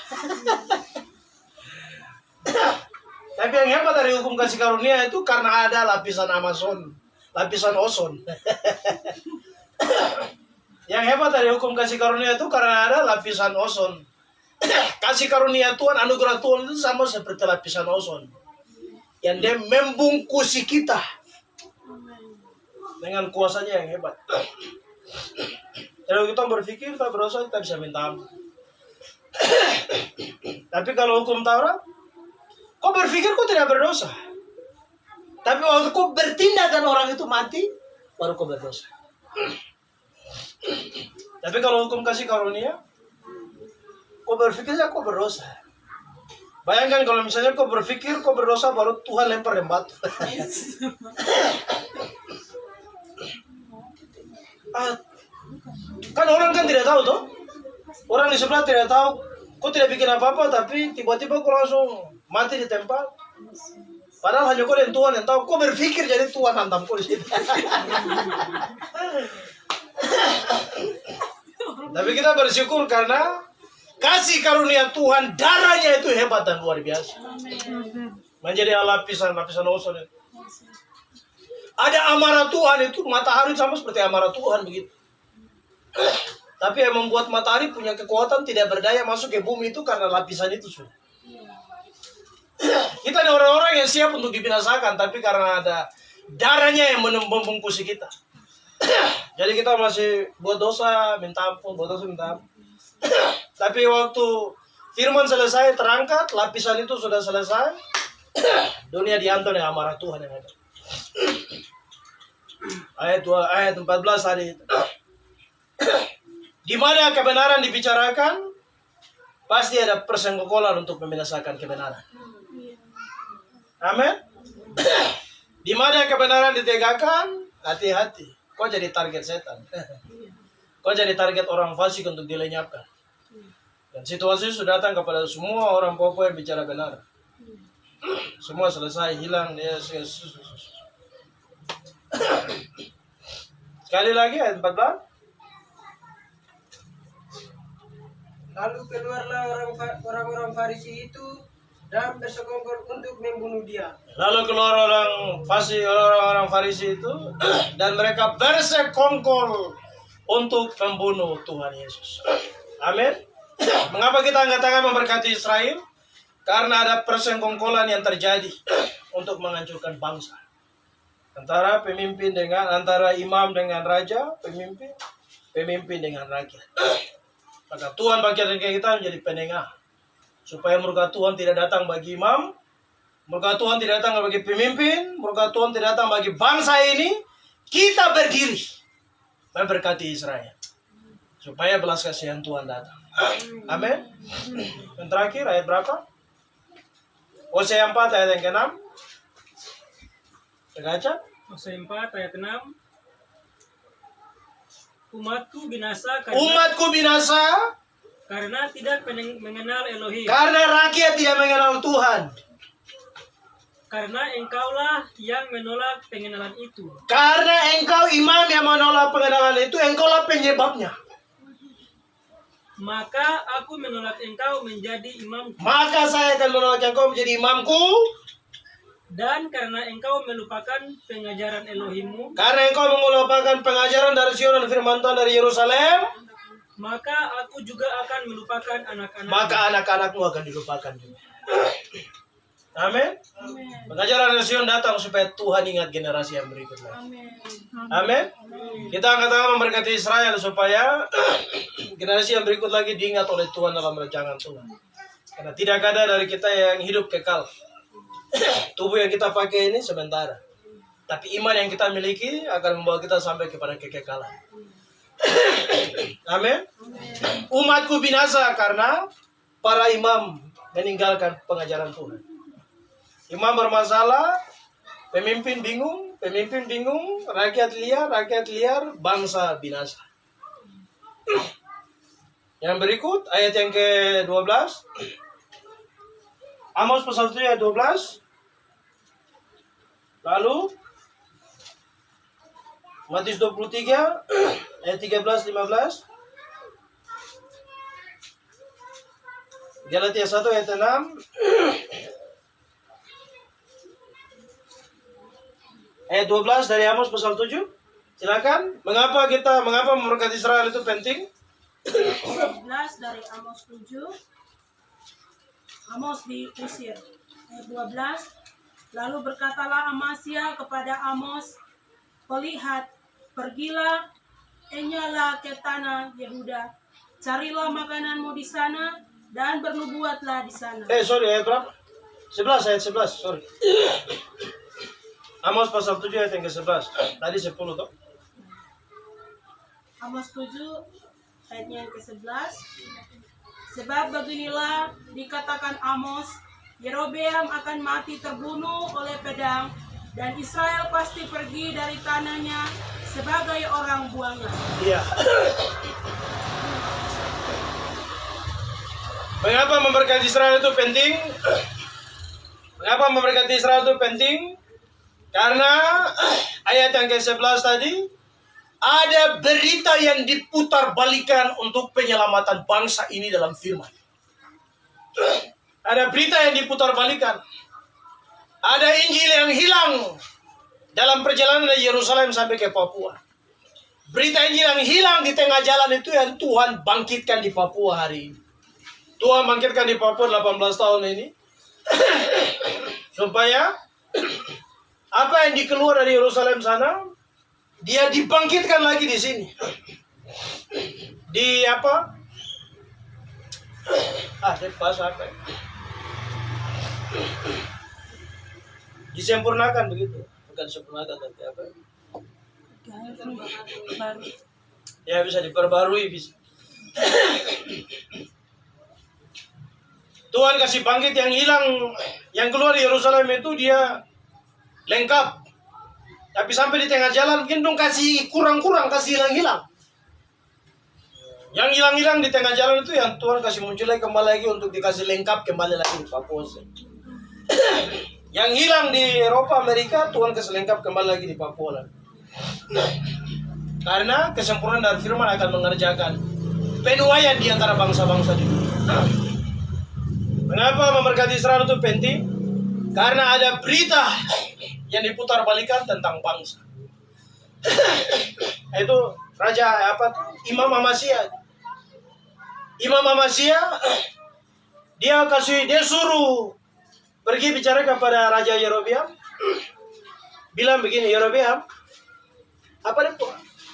Tapi yang hebat dari hukum kasih karunia itu karena ada lapisan ozon. Yang hebat dari hukum kasih karunia itu karena ada lapisan ozon. Kasih karunia Tuhan, anugerah Tuhan itu sama seperti lapisan ozon. Yang dia membungkusi kita dengan kuasanya yang hebat. Kalau kita berpikir kita berdosa, kita bisa minta ampun. Tapi kalau hukum Taurat, kau berpikir kau tidak berdosa. Tapi waktu kau bertindak dan orang itu mati, baru kau berdosa. Tapi kalau hukum kasih karunia, kau berpikir saja kau berdosa. Bayangkan kalau misalnya kau berpikir kau berdosa, baru Tuhan lempar yang batu. Kan orang kan tidak tahu toh. Orang di sebelah tidak tahu. Kau tidak bikin apa-apa tapi tiba-tiba kau langsung mati di tempat. Padahal hanya kau dan Tuhan yang tahu. Kau berpikir jadi Tuhan hantam kau di situ. Tapi kita bersyukur karena kasih karunia Tuhan, darahnya itu hebat dan luar biasa. Menjadi lapisan ozon itu. Ada amarah Tuhan itu, matahari sama seperti amarah Tuhan begitu. Tapi yang membuat matahari punya kekuatan tidak berdaya masuk ke bumi itu karena lapisan itu sudah. Kita ada orang-orang yang siap untuk dibinasakan, tapi karena ada darahnya yang membungkusi kita. Jadi kita masih buat dosa, minta ampun, buat dosa, minta ampun. Tapi waktu firman selesai terangkat, lapisan itu sudah selesai, dunia dihantam dengan amarah Tuhan yang ada. Ayat 14 tadi itu. Di mana kebenaran dibicarakan, pasti ada persenggokolan untuk membinasakan kebenaran. Amin. Di mana kebenaran ditegakkan, hati-hati. Kau jadi target setan. Kau jadi target orang fasik untuk dilenyapkan. Dan situasi sudah datang kepada semua orang Papua yang bicara benar. Semua selesai, hilang. Sekali lagi ayat 14. Lalu keluarlah orang-orang Farisi itu dan bersekongkol untuk membunuh dia. Lalu keluar orang-orang Farisi itu dan mereka bersekongkol untuk membunuh Tuhan Yesus. Amin. Mengapa kita angkat tangan memberkati Israel? Karena ada persekongkolan yang terjadi untuk menghancurkan bangsa. Antara imam dengan raja, pemimpin dengan rakyat. Maka Tuhan bagian kita menjadi penengah. Supaya murka Tuhan tidak datang bagi imam, murka Tuhan tidak datang bagi pemimpin, murka Tuhan tidak datang bagi bangsa ini. Kita berdiri memberkati Israel. Supaya belas kasihan Tuhan datang. Amin. Yang terakhir ayat berapa? Hosea 4 ayat yang ke-6. Terbaca? Hosea 4 ayat 6. Umatku binasa karena tidak mengenal Elohim. Karena rakyat tidak mengenal Tuhan. Karena engkaulah yang menolak pengenalan itu. Karena engkau imam yang menolak pengenalan itu, engkaulah penyebabnya. Maka aku menolak engkau menjadi imamku. Maka saya akan menolak engkau menjadi imamku. Dan karena engkau melupakan pengajaran Elohimmu, Karena engkau melupakan pengajaran dari Sion dan firman Tuhan dari Yerusalem, maka aku juga akan melupakan anak-anak. maka anak-anakmu akan dilupakan juga. Amin. Pengajaran dari Sion datang supaya Tuhan ingat generasi yang berikutnya. Amin. Kita angkat tangan memberkati Israel supaya generasi yang berikut lagi diingat oleh Tuhan dalam rancangan Tuhan. Karena tidak ada dari kita yang hidup kekal. Tubuh yang kita pakai ini sementara. Tapi iman yang kita miliki akan membawa kita sampai kepada kekekalan. Amin. Umatku binasa karena para imam meninggalkan pengajaran Tuhan. Imam bermasalah, pemimpin bingung, rakyat liar, bangsa binasa. Yang berikut ayat yang ke-12. Amos pasal 7 ayat 12. Lalu Matius 23 ayat 13-15. Galatia 1 ayat 6. Ayat 12 dari Amos pasal 7. Silakan. Mengapa memberkati Israel itu penting? 11 dari Amos 7. Amos diusir. Ayat 12. Lalu berkatalah Amasya kepada Amos, "Lihat, pergilah, enyalah ke tanah Yehuda, carilah makananmu di sana, dan bernubuatlah di sana." Ayat berapa? 11, ayat 11, sorry. Amos pasal 7 ayat yang ke-11. Tadi 10 toh? Amos 7 ayatnya yang ke-11. Sebab beginilah dikatakan Amos, Yerobeam akan mati terbunuh oleh pedang, dan Israel pasti pergi dari tanahnya sebagai orang buangan. Iya. Mengapa memberkati Israel itu penting? Mengapa memberkati Israel itu penting? Karena ayat yang ke-11 tadi, ada berita yang diputar balikan untuk penyelamatan bangsa ini dalam firman. Ada berita yang diputar balikan. Ada Injil yang hilang dalam perjalanan dari Yerusalem sampai ke Papua. Berita Injil yang hilang di tengah jalan itu yang Tuhan bangkitkan di Papua hari ini. Tuhan bangkitkan di Papua 18 tahun ini. Supaya apa yang dikeluar dari Yerusalem sana, dia dibangkitkan lagi di sini. Dia bahasa apa ya? Disempurnakan begitu. Bukan sempurnakan tapi apa? Baru. Ya bisa diperbarui bisa. Tuhan kasih bangkit yang hilang, yang keluar di Yerusalem itu dia lengkap. Tapi sampai di tengah jalan mungkin dong kasih kurang-kurang, kasih hilang-hilang. Yang hilang-hilang di tengah jalan itu yang Tuhan kasih muncul lagi kembali lagi untuk dikasih lengkap kembali lagi di Papua. Yang hilang di Eropa, Amerika, Tuhan kasih lengkap kembali lagi di Papua. Karena kesempurnaan dari firman akan mengerjakan penuaian di antara bangsa-bangsa di dunia. Mengapa memberkati Israel itu penting? Karena ada berita yang diputar balikan tentang bangsa. Itu Raja Imam Amasya. Imam Amasya dia suruh pergi bicara kepada Raja Yerobeam. Bilang begini, Yerobeam, apa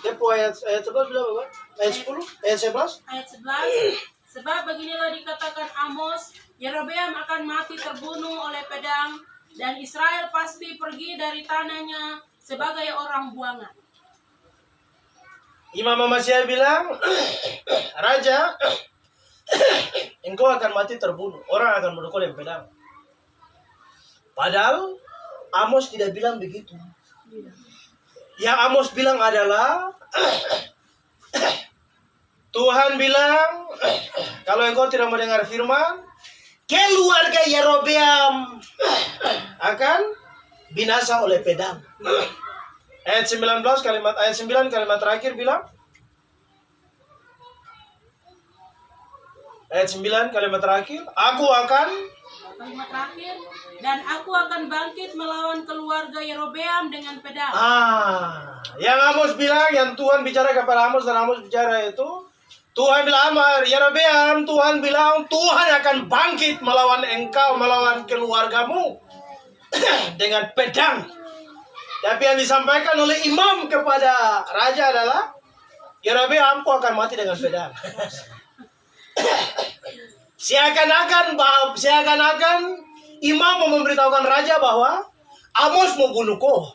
dia ayat 11 bilang apa? Ayat 10, ayat 11. Ayat 11. Sebab beginilah dikatakan Amos, Yerobeam akan mati terbunuh oleh pedang, dan Israel pasti pergi dari tanahnya sebagai orang buangan. Imam Amasya bilang, Raja, engkau akan mati terbunuh, orang akan memukul dengan pedang. Padahal Amos tidak bilang begitu. Yang Amos bilang adalah Tuhan bilang, kalau engkau tidak mendengar firman, keluarga Yerobeam akan binasa oleh pedang. Ayat 19 ayat 9 kalimat terakhir bilang, ayat 9 kalimat terakhir, Kalimat terakhir, dan aku akan bangkit melawan keluarga Yerobeam dengan pedang. Yang Amos bilang, yang Tuhan bicara kepada Amos dan Amos bicara itu, Tuhan bilang, Yerobeam, Tuhan bilang, Tuhan akan bangkit melawan engkau, melawan keluargamu dengan pedang. Tapi yang disampaikan oleh imam kepada raja adalah, Yerobeam, kau akan mati dengan pedang. Seakan-akan imam mau memberitahukan raja bahwa Amos mau bunuh kau.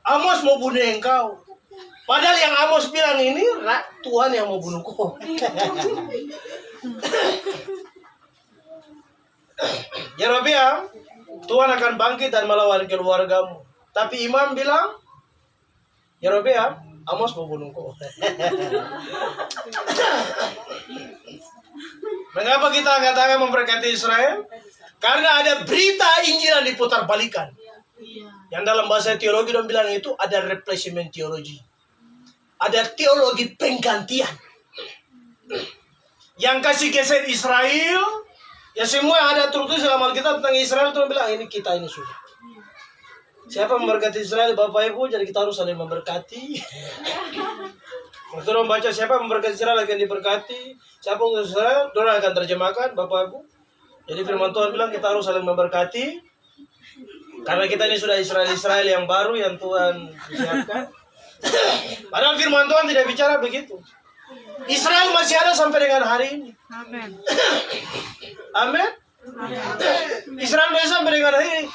Amos mau bunuh engkau. Padahal yang Amos bilang ini, Tuhan yang mau bunuh kau. Yerobeam, Tuhan akan bangkit dan melawan keluargamu. Tapi imam bilang, Yerobeam, Amos mau bunuh kau. Mengapa kita katakan memberkati Israel? Karena ada berita Injil yang diputar balikan. Yang dalam bahasa teologi dong bilang itu ada replacement teologi. Ada teologi penggantian. Yang kasih geser Israel, ya semua yang ada tertulis dalam Alkitab tentang Israel itu bilang ini kita ini sudah. Siapa memberkati Israel, Bapak Ibu, jadi kita harus saling memberkati. Waktu orang baca siapa memberkati Israel akan diberkati, siapa memberkati Israel, orang akan terjemahkan, Bapak Ibu. Jadi firman Tuhan bilang kita harus saling memberkati. Karena kita ini sudah Israel yang baru yang Tuhan siapkan. Padahal firman Tuhan tidak bicara begitu. Israel masih ada sampai dengan hari ini. Amin. Amin. Israel masih sampai dengan hari ini.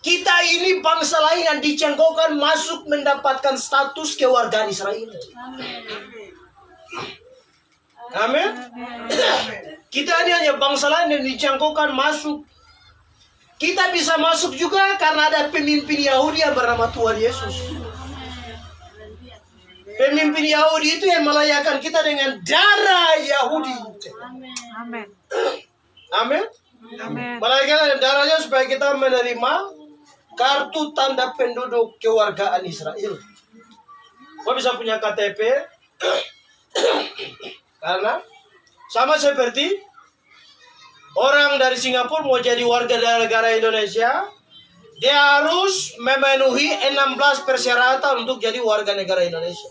Kita ini bangsa lain yang dicengkokkan masuk mendapatkan status kewargaan Israel. Amin. Kita ini hanya bangsa lain yang dicengkokkan masuk. Kita bisa masuk juga karena ada pemimpin Yahudi yang bernama Tuhan Yesus. Pemimpin Yahudi itu yang melayakan kita dengan darah Yahudi. Amin. Amin. Amin. Melayakan darahnya supaya kita menerima kartu tanda penduduk kewargaan Israel. Kau bisa punya KTP karena sama seperti orang dari Singapura mau jadi warga negara Indonesia, dia harus memenuhi 16 persyaratan untuk jadi warga negara Indonesia.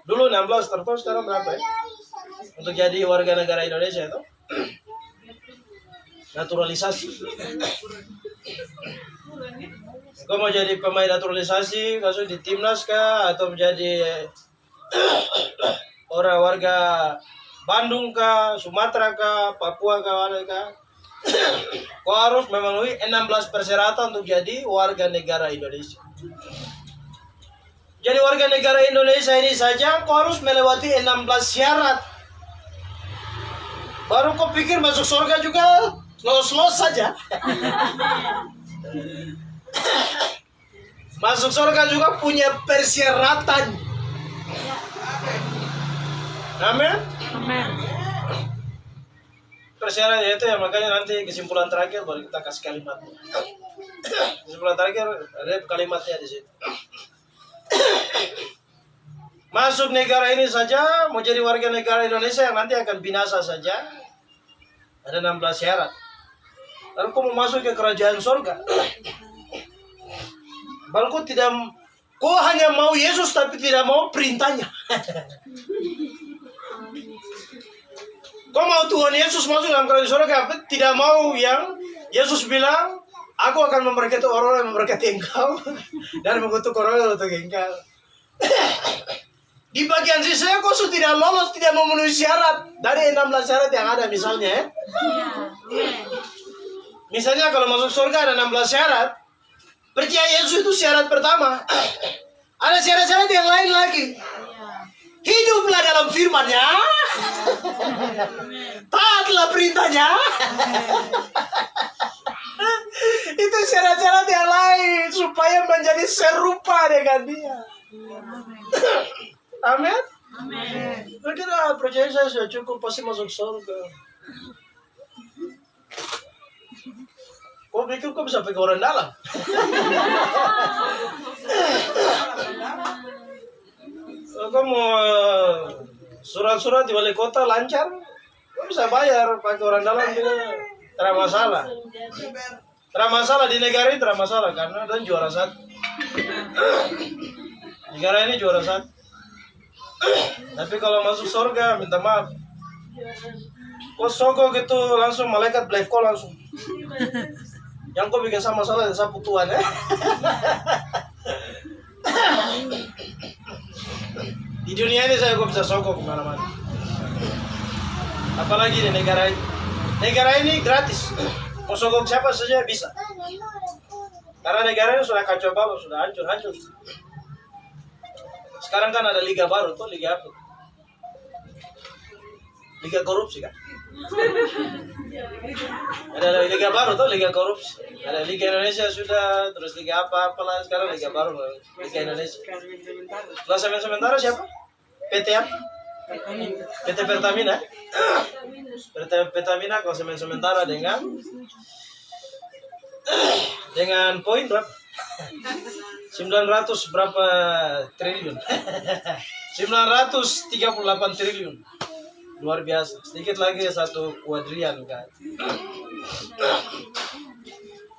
Dulu 16, terus sekarang berapa ya? Untuk jadi warga negara Indonesia itu naturalisasi. Kau mau jadi pemain naturalisasi, masuk di timnas kah, atau menjadi orang warga Bandung kah, Sumatera kah, Papua kah, ada kah, kau harus memenuhi 16 persyaratan untuk jadi warga negara Indonesia. Jadi warga negara Indonesia ini saja kau harus melewati 16 syarat. Baru kau pikir masuk surga juga los-los saja. Masuk surga juga punya persyaratan. Amin. Amin. Persyaratan itu ya, makanya nanti kesimpulan terakhir baru kita kasih kalimatnya. Kesimpulan terakhir ada kalimatnya di situ. Masuk negara ini saja, mau jadi warga negara Indonesia yang nanti akan binasa saja, ada 16 syarat. Lalu kau mau masuk ke kerajaan surga, baru kau hanya mau Yesus tapi tidak mau perintahnya. Kau mau Tuhan Yesus masuk dalam kerajaan surga, tapi tidak mau yang Yesus bilang, aku akan memberkati orang yang memberkati engkau dan mengutuk orang yang mengutuk engkau. Di bagian sisa kau sudah tidak lolos, tidak memenuhi syarat dari 16 syarat yang ada misalnya ya. Misalnya kalau masuk surga ada 16 syarat. Percaya Yesus itu syarat pertama. Ada syarat-syarat yang lain lagi. Hiduplah dalam firman-Nya. Taatlah perintahnya. Itu syarat-syarat yang lain supaya menjadi serupa dengan Dia. Amin. Amin. Percaya saya sudah cukup, pasti masuk surga. Kau pikir kau bisa pergi orang dalam? Kau mau surat-surat di wali kota lancar, kau bisa bayar pakai orang dalam juga, tidak masalah. Tidak masalah di negara ini, tidak masalah karena dan juara satu. Negara ini juara satu. Tapi kalau masuk surga, minta maaf. Kau sogok gitu langsung malaikat blef kau langsung. Yang kau bikin sama salah dan sapu Tuhan ya. Di dunia ini saya kok bisa sogok kemana-mana. Apalagi di negara ini. Negara ini gratis. Mau sogok siapa saja bisa. Karena negara ini sudah kacau balau, sudah hancur-hancur. Sekarang kan ada liga baru tuh, liga apa? Liga korupsi kan? Ada liga baru tuh, liga korupsi. Ada liga Indonesia sudah, terus liga apa-apalah, sekarang liga baru, liga Indonesia. Klasemen sementara siapa? PT apa? PT Pertamina. PT Pertamina klasemen sementara dengan poin berapa? 900 berapa triliun? 938 triliun. Luar biasa. Sedikit lagi 1 kuadrian kan.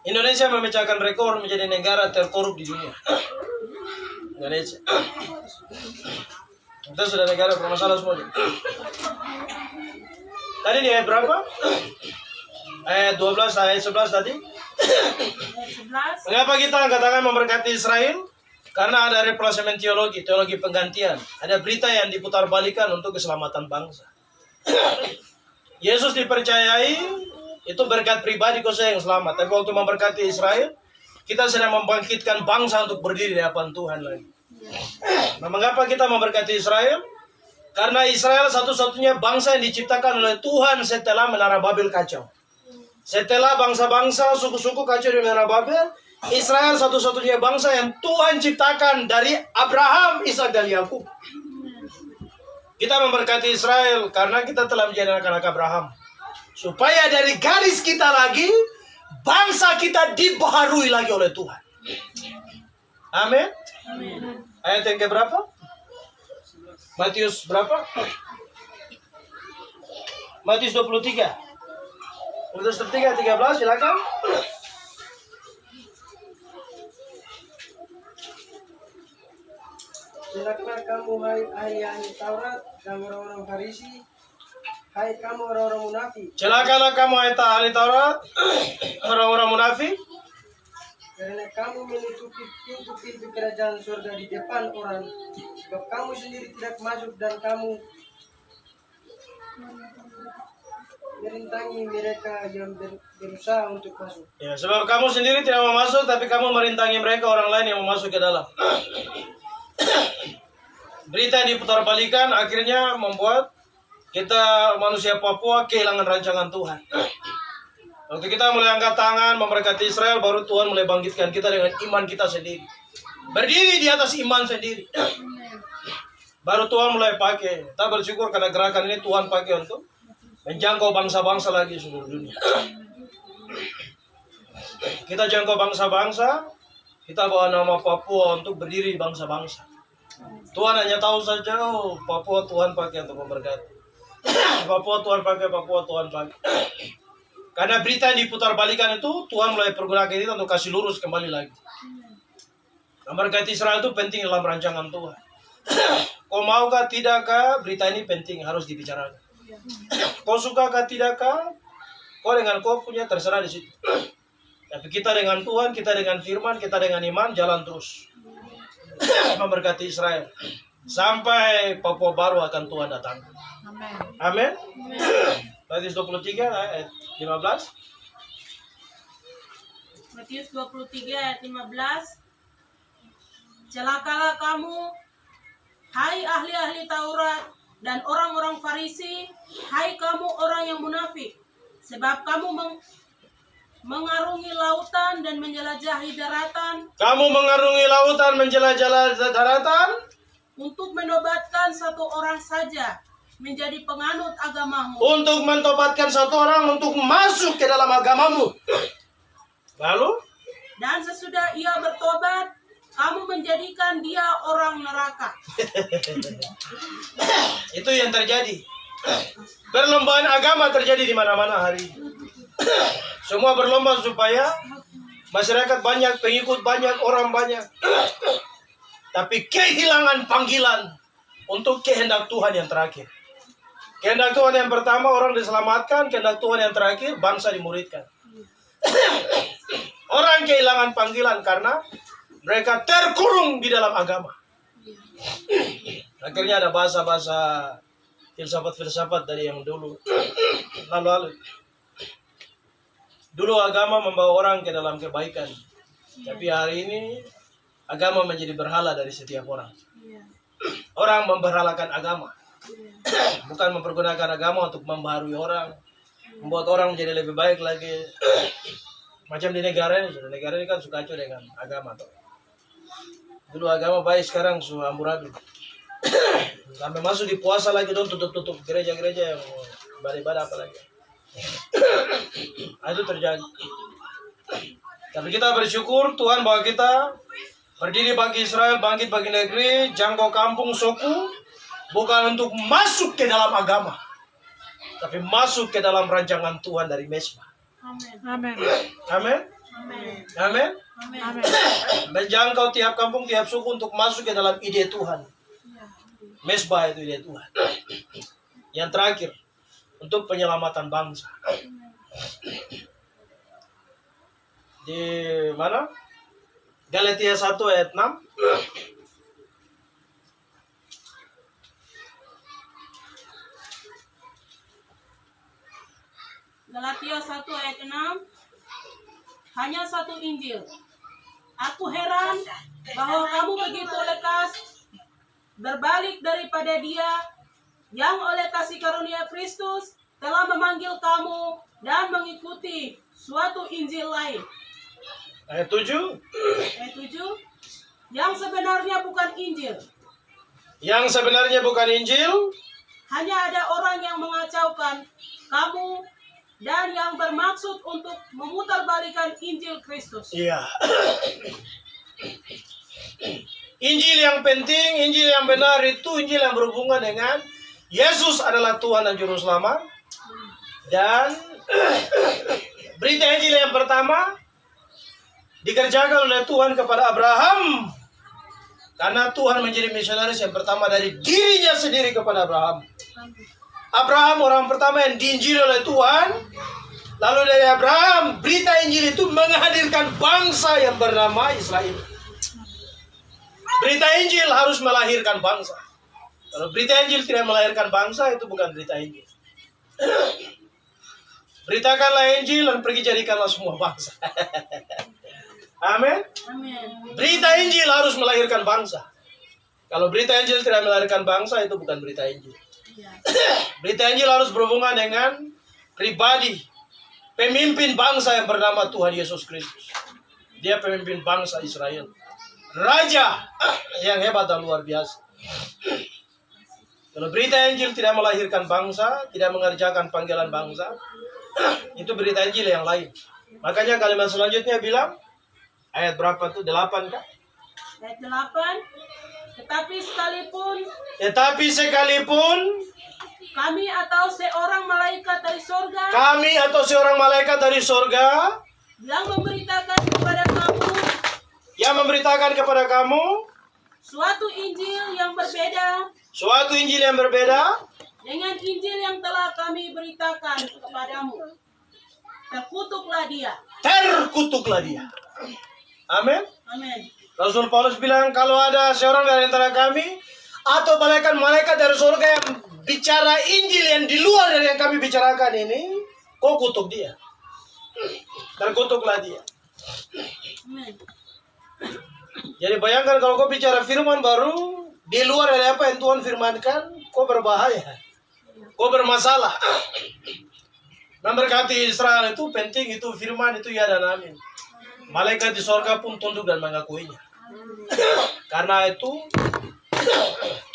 Indonesia memecahkan rekor menjadi negara terkorup di dunia. Indonesia. Kita sudah negara bermasalah semua. Tadi di ayat berapa? Ayat 12, ayat 11 tadi. Mengapa kita katakan memberkati Israel? Karena ada replacement teologi penggantian. Ada berita yang diputarbalikan untuk keselamatan bangsa. Yesus dipercayai itu berkat pribadi kau saya yang selamat. Tapi waktu memberkati Israel, kita sedang membangkitkan bangsa untuk berdiri di hadapan Tuhan lagi. Nah, mengapa kita memberkati Israel? Karena Israel satu-satunya bangsa yang diciptakan oleh Tuhan setelah Menara Babel kacau. Setelah bangsa-bangsa, suku-suku kacau di Menara Babel, Israel satu-satunya bangsa yang Tuhan ciptakan dari Abraham, Ishak dan Yakub. Kita memberkati Israel karena kita telah menjadi anak-anak Abraham. Supaya dari garis kita lagi, bangsa kita dibaharui lagi oleh Tuhan. Amin. Ayat yang ke berapa? Matius berapa? Matius 23. Matius 13, silakan. Celakalah kamu hai ahli Taurat dan orang-orang Farisi, hai kamu orang-orang munafik. Celakalah kamu ahli Taurat, orang-orang munafik. Karena kamu menutupi pintu-pintu kerajaan surga di depan orang, sebab kamu sendiri tidak masuk dan kamu merintangi mereka yang berusaha untuk masuk. Ya, sebab kamu sendiri tidak mau masuk, tapi kamu merintangi mereka orang lain yang mau masuk ke dalam. Berita yang diputarbalikan akhirnya membuat kita manusia Papua kehilangan rancangan Tuhan. Waktu kita mulai angkat tangan memberkati Israel, baru Tuhan mulai bangkitkan kita dengan iman kita sendiri. Berdiri di atas iman sendiri. Baru Tuhan mulai pakai. Kita bersyukur karena gerakan ini Tuhan pakai untuk menjangkau bangsa-bangsa lagi seluruh dunia. Kita jangkau bangsa-bangsa, kita bawa nama Papua untuk berdiri di bangsa-bangsa. Tuhan hanya tahu saja, oh, Papua Tuhan pakai untuk memberkati. Papua Tuhan pakai, Papua Tuhan pakai. Karena berita yang diputarbalikan itu, Tuhan mulai pergunakan itu untuk kasih lurus kembali lagi. Memberkati Israel itu penting dalam rancangan Tuhan. Kau maukah tidakkah, berita ini penting, harus dibicarakan. Kau sukakah tidakkah, kau dengan kau punya terserah di situ. Tapi kita dengan Tuhan, kita dengan firman, kita dengan iman, jalan terus. Memberkati Israel. Sampai Papua baru akan Tuhan datang. Amin. Matius 23 ayat 15. Matius 23 ayat 15. Celakalah kamu, hai ahli-ahli Taurat dan orang-orang Farisi, hai kamu orang yang munafik, sebab kamu mengarungi lautan dan menjelajahi daratan. Kamu mengarungi lautan, menjelajah daratan, untuk menobatkan satu orang saja menjadi penganut agamamu. untuk mentobatkan satu orang untuk masuk ke dalam agamamu. Lalu, Dan sesudah ia bertobat, kamu menjadikan dia orang neraka. itu yang terjadi. Perlombaan agama terjadi di mana-mana hari ini. Semua berlomba supaya masyarakat banyak, pengikut banyak, orang banyak. Tapi kehilangan panggilan untuk kehendak Tuhan yang terakhir. Kehendak Tuhan yang pertama orang diselamatkan, kehendak Tuhan yang terakhir bangsa dimuridkan. Orang kehilangan panggilan karena mereka terkurung di dalam agama. Akhirnya ada bahasa-bahasa filsafat-filsafat dari yang dulu. Lalu dulu agama membawa orang ke dalam kebaikan. Tapi hari ini agama menjadi berhala dari setiap orang. Orang memberhalakan agama. Bukan mempergunakan agama untuk membaharui orang, membuat orang menjadi lebih baik lagi. Macam di negara ini kan suka kacau dengan agama tuh. Dulu agama baik, sekarang sudah amburadul. Sampai masuk di puasa lagi dong, tutup gereja-gereja yang ibadah apa lagi. Itu terjadi. Tapi kita bersyukur Tuhan bahwa kita berdiri bagi Israel, bangkit bagi negeri, jangkau kampung, suku, bukan untuk masuk ke dalam agama, tapi masuk ke dalam rancangan Tuhan dari Mesbah. Amin. Amin. Amin. Amin. Menjangkau tiap kampung, tiap suku untuk masuk ke dalam ide Tuhan. Mesbah itu ide Tuhan. Yang terakhir, untuk penyelamatan bangsa. Di mana? Galatia 1 ayat 6. Galatia 1 ayat 6. Hanya satu Injil. Aku heran bahwa kamu begitu lekas berbalik daripada Dia yang oleh kasih karunia Kristus telah memanggil kamu dan mengikuti suatu Injil lain. Ayat 7. Ayat 7. Yang sebenarnya bukan Injil. Yang sebenarnya bukan Injil. Hanya ada orang yang mengacaukan kamu dan yang bermaksud untuk memutarbalikkan Injil Kristus. Iya. Injil yang penting, Injil yang benar itu Injil yang berhubungan dengan Yesus adalah Tuhan dan Juru Selamat. Dan berita Injil yang pertama dikerjakan oleh Tuhan kepada Abraham. Karena Tuhan menjadi misionaris yang pertama dari dirinya sendiri kepada Abraham. Abraham orang pertama yang diinjili oleh Tuhan. Lalu dari Abraham, berita Injil itu menghadirkan bangsa yang bernama Israel. Berita Injil harus melahirkan bangsa. Kalau berita Injil tidak melahirkan bangsa, itu bukan berita Injil. Beritakanlah Injil dan pergi jadikanlah semua bangsa. Amin. Amin. Berita Injil harus melahirkan bangsa. Kalau berita Injil tidak melahirkan bangsa, itu bukan berita Injil. Ya. Berita Injil harus berhubungan dengan pribadi pemimpin bangsa yang bernama Tuhan Yesus Kristus. Dia pemimpin bangsa Israel. Raja yang hebat dan luar biasa. Kalau berita Injil tidak melahirkan bangsa, tidak mengerjakan panggilan bangsa, itu berita Injil yang lain. Makanya kalimat selanjutnya bilang, ayat berapa tuh? 8 kah? Ayat 8. Tetapi sekalipun kami atau seorang malaikat dari sorga yang memberitakan kepada kamu suatu Injil yang berbeda dengan Injil yang telah kami beritakan kepadamu, terkutuklah dia. Amin. Amin. Rasul Paulus bilang, kalau ada seorang dari antara kami atau malaikat dari surga yang bicara Injil yang di luar dari yang kami bicarakan ini, kau kutuk dia. Terkutuklah dia. Amin. Jadi bayangkan kalau kau bicara firman baru di luar dari apa yang Tuhan firmankan, kau berbahaya. Kau bermasalah. Memberkati Israel itu penting, itu firman itu ya dan amin. Malaikat di sorga pun tunduk dan mengakuinya. Karena itu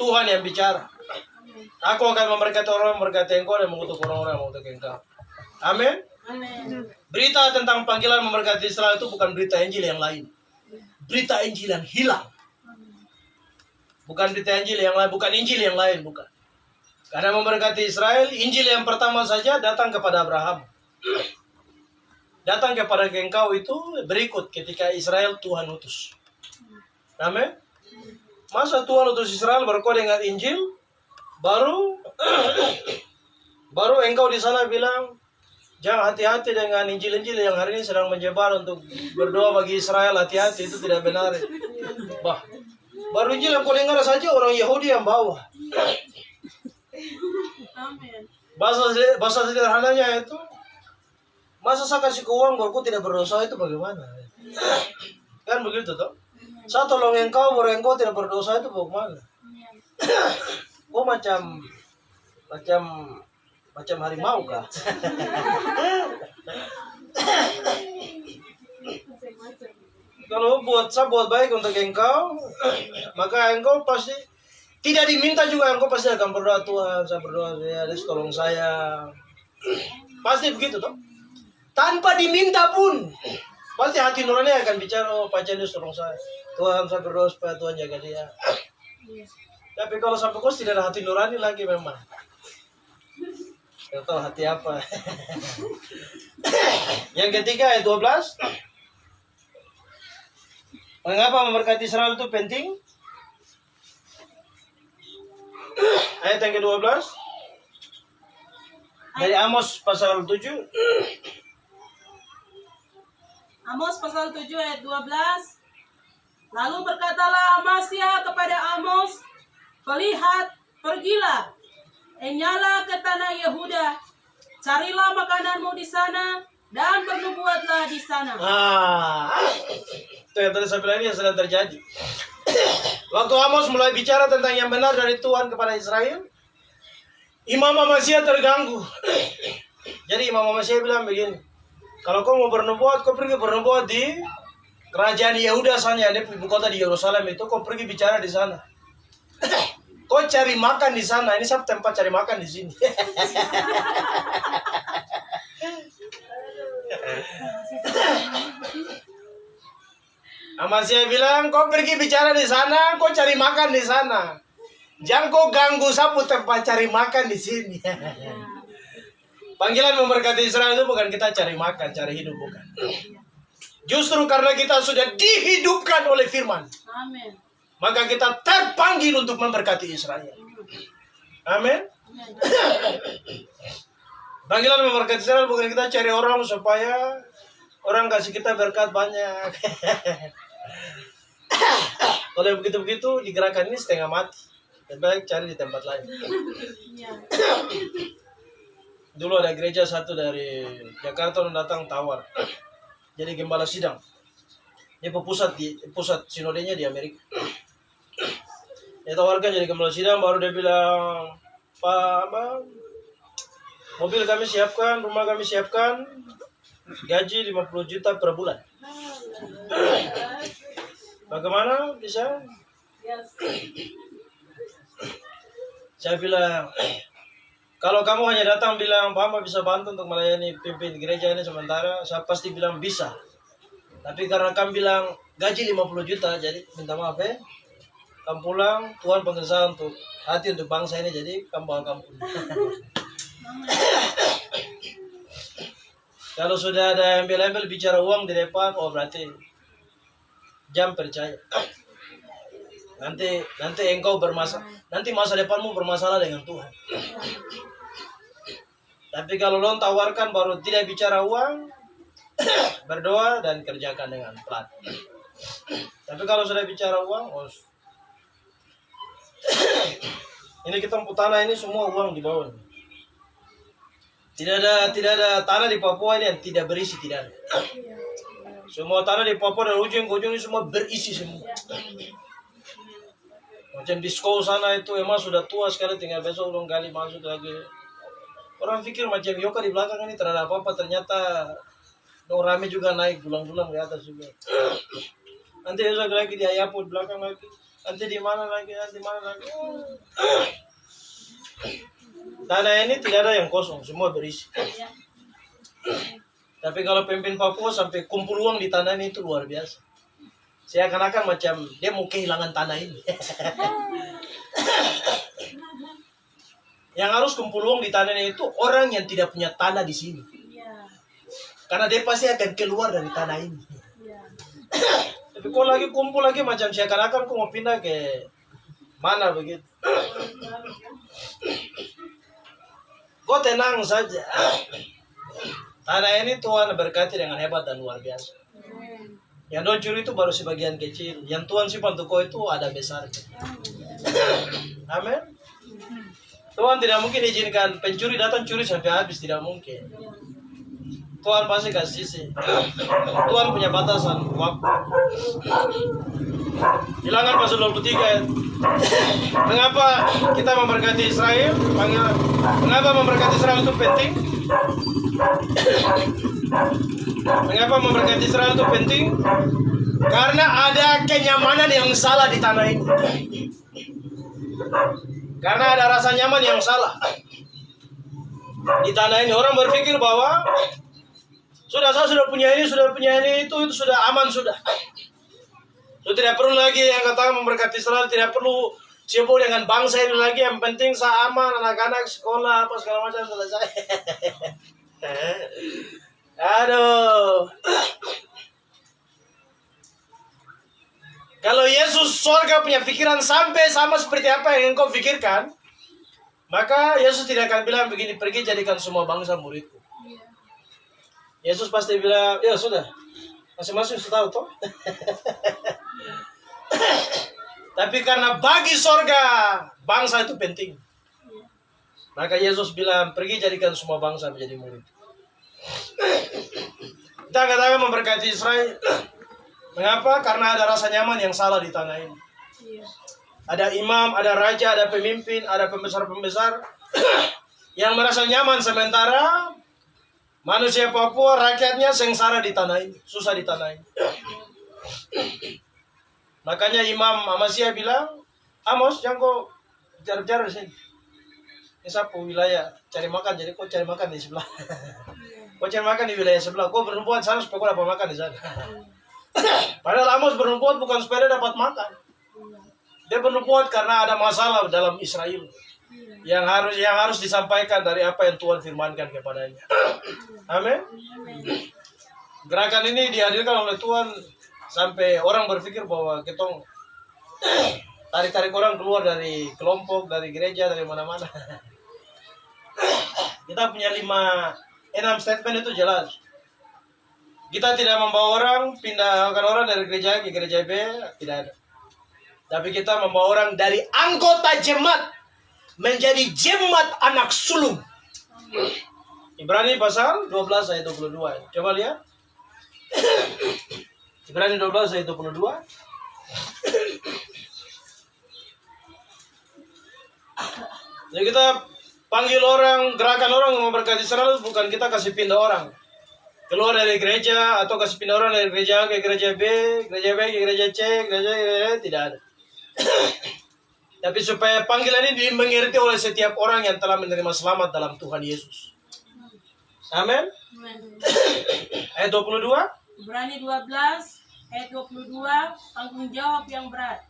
Tuhan yang bicara. Aku akan memberkati orang memberkati engkau dan mengutuk orang-orang yang mengutuk engkau. Amin. Amin. Berita tentang panggilan memberkati Israel itu bukan berita Injil yang lain. Berita Injil yang hilang. Bukan berita Injil yang lain, bukan Injil yang lain, bukan. Karena memberkati Israel, Injil yang pertama saja datang kepada Abraham. Datang kepada engkau itu berikut ketika Israel Tuhan utus. Amin. Masa Tuhan utus Israel berkode dengan Injil, baru engkau di sana bilang, jangan hati-hati dengan Injil-Injil yang hari ini sedang menyebar untuk berdoa bagi Israel, hati-hati, itu tidak benar. Baru Injil yang kau dengar saja orang Yahudi yang bawa. Amin. Bahasa sederhananya itu, masa saya kasih ke uang baru kau tidak berdosa, itu bagaimana? Kan begitu toh? Saya tolong engkau baru engkau tidak berdosa, itu bagaimana? Kau macam harimau kah? Kalau saya buat baik untuk engkau, maka engkau pasti tidak diminta juga, engkau pasti akan berdoa, Tuhan saya berdoa, ya tolong saya. Pasti begitu toh? Tanpa diminta pun pasti hati nurani akan bicara, oh Pak Jendus tolong saya, Tuhan saya berdoa supaya Tuhan jaga dia. Tapi kalau sampai kau tidak ada hati nurani lagi memang, tidak tahu hati apa. Yang ketiga ayat 12. Mengapa memberkati Israel itu penting? Ayat yang ke-12 dari Amos pasal 7. Amos pasal 7 ayat 12. Lalu berkatalah Amasya kepada Amos, "Lihat, pergilah, enyalah ke tanah Yehuda, carilah makananmu di sana, dan bernubuatlah di sana." Itu yang tadi saya bilang ini yang sedang terjadi. Waktu Amos mulai bicara tentang yang benar dari Tuhan kepada Israel, Imam Amasya terganggu. Jadi Imam Amasya bilang begini, kalau kau mau bernubuat, kau pergi bernubuat di kerajaan Yehuda sana, ada ibu kota di Yerusalem itu, kau pergi bicara di sana. Kau cari makan di sana, ini satu tempat cari makan di sini. Amasya bilang, kau pergi bicara di sana, kau cari makan di sana. Jangan kau ganggu sapu tempat cari makan di sini. Panggilan memberkati Israel itu bukan kita cari makan, cari hidup, bukan. Justru karena kita sudah dihidupkan oleh firman, Amin. maka kita terpanggil untuk memberkati Israel. Amin. Panggilan memberkati Israel bukan kita cari orang supaya orang kasih kita berkat banyak. Kalau yang begitu-begitu di gerakan ini setengah mati. Lebih baik cari di tempat lain. Ya. Dulu ada gereja satu dari Jakarta yang datang tawar. Jadi gembala sidang. Dia pusat sinodenya di Amerika. Dia tawarkan jadi gembala sidang, baru dia bilang, Pak, mobil kami siapkan, rumah kami siapkan, gaji 50 juta per bulan. Bagaimana bisa? Yes. Saya bilang, kalau kamu hanya datang bilang, Pak, Amba bisa bantu untuk melayani pimpin gereja ini sementara, saya pasti bilang bisa. Tapi karena kamu bilang gaji 50 juta, jadi minta maaf ya. Kamu pulang, Tuhan panggil saya untuk hati untuk bangsa ini, jadi kamu bawa kamu pulang. Kalau sudah ada embel-embel bicara uang di depan, oh berarti jam percaya. Nanti engkau bermasalah, nanti masa depanmu bermasalah dengan Tuhan. Tapi kalau lo tawarkan baru tidak bicara uang, berdoa dan kerjakan dengan pelan. Tapi kalau sudah bicara uang, oh, ini kita tanah ini semua uang di bawah. Tidak ada tanah di Papua ini yang tidak berisi, tidak ada. Semua tanah di Papua dari ujung ke ujung ini semua berisi semua. Macam disco sana itu emang sudah tua sekali, tinggal besok ulang kali masuk lagi. Orang pikir macam Yoka di belakang ini terhadap apa, ternyata rame juga naik dulang-dulang di atas juga. Nanti besok lagi di Ayapu di belakang lagi. Nanti di mana lagi, nanti mana lagi. Tanah ini tidak ada yang kosong, semua berisi. Tapi kalau pemimpin Papua sampai kumpul uang di tanah ini itu luar biasa. Saya akan macam dia mau kehilangan tanah ini. Yang harus kumpul uang di tanah ini itu orang yang tidak punya tanah di sini. Karena dia pasti akan keluar dari tanah ini. Tapi kok lagi kumpul lagi macam seakan-akan kok mau pindah ke mana begitu. Kok tenang saja. Tanah ini Tuhan berkati dengan hebat dan luar biasa. Yang don curi itu baru sebagian kecil. Yang Tuhan simpan untuk kau itu ada besar. Amin. Tuhan tidak mungkin izinkan pencuri datang curi sampai habis, tidak mungkin. Tuhan pasti kasih sisi. Tuhan punya batasan waktu. Bilangan pasal 23. Mengapa kita memberkati Israel? Mengapa memberkati Israel itu penting? Mengapa memberkati Israel itu penting? Karena ada kenyamanan yang salah di tanah ini. Karena ada rasa nyaman yang salah di tanah ini. Orang berpikir bahwa saya sudah punya ini, itu sudah aman sudah. So, tidak perlu lagi yang katakan memberkati Israel, tidak perlu sibuk dengan bangsa ini lagi. Yang penting saya aman, anak-anak sekolah apa segala macam selesai. Aduh. Kalau Yesus surga punya pikiran sampai sama seperti apa yang engkau pikirkan, maka Yesus tidak akan bilang begini, pergi jadikan semua bangsa muridku. Yesus pasti bilang, ya sudah, masing-masing sudah tahu toh. Tapi karena bagi surga, bangsa itu penting. Maka Yesus bilang, pergi jadikan semua bangsa menjadi murid. Kita katakan memberkati Israel. Mengapa? Karena ada rasa nyaman yang salah di tanah ini. Ada imam, ada raja, ada pemimpin, ada pembesar-pembesar yang merasa nyaman, sementara manusia Papua, rakyatnya sengsara di tanah ini, susah di tanah ini. Makanya Imam Amasya bilang, Amos, jangan kau jar-jar di sini. Ini sapu wilayah cari makan, jadi kau cari makan di sebelah. Kau cari makan di wilayah sebelah, kau bernubuat sana supaya kau dapat makan di sana. Padahal Amos bernubuat bukan supaya dia dapat makan. Dia bernubuat karena ada masalah dalam Israel yang harus disampaikan dari apa yang Tuhan firmankan kepadanya. Amin. Gerakan ini dihadirkan oleh Tuhan sampai orang berpikir bahwa kita tarik-tarik orang keluar dari kelompok, dari gereja, dari mana-mana. Kita punya 6 statement itu jelas. Kita tidak membawa orang, pindahkan orang dari gereja A ke gereja B, tidak ada. Tapi kita membawa orang dari anggota jemaat menjadi jemaat anak sulung. Ibrani pasal 12 ayat 22. Coba lihat. Ibrani 12 ayat 22. Jadi kita panggil orang, gerakan orang memberkati Israel bukan kita kasih pindah orang. Keluar dari gereja atau kasih pindah orang dari gereja A ke gereja B ke gereja C, gereja tidak ada. Tapi supaya panggilan ini dimengerti oleh setiap orang yang telah menerima selamat dalam Tuhan Yesus. Amin. Ayat 22. Ibrani 12 ayat 22, tanggung jawab yang berat.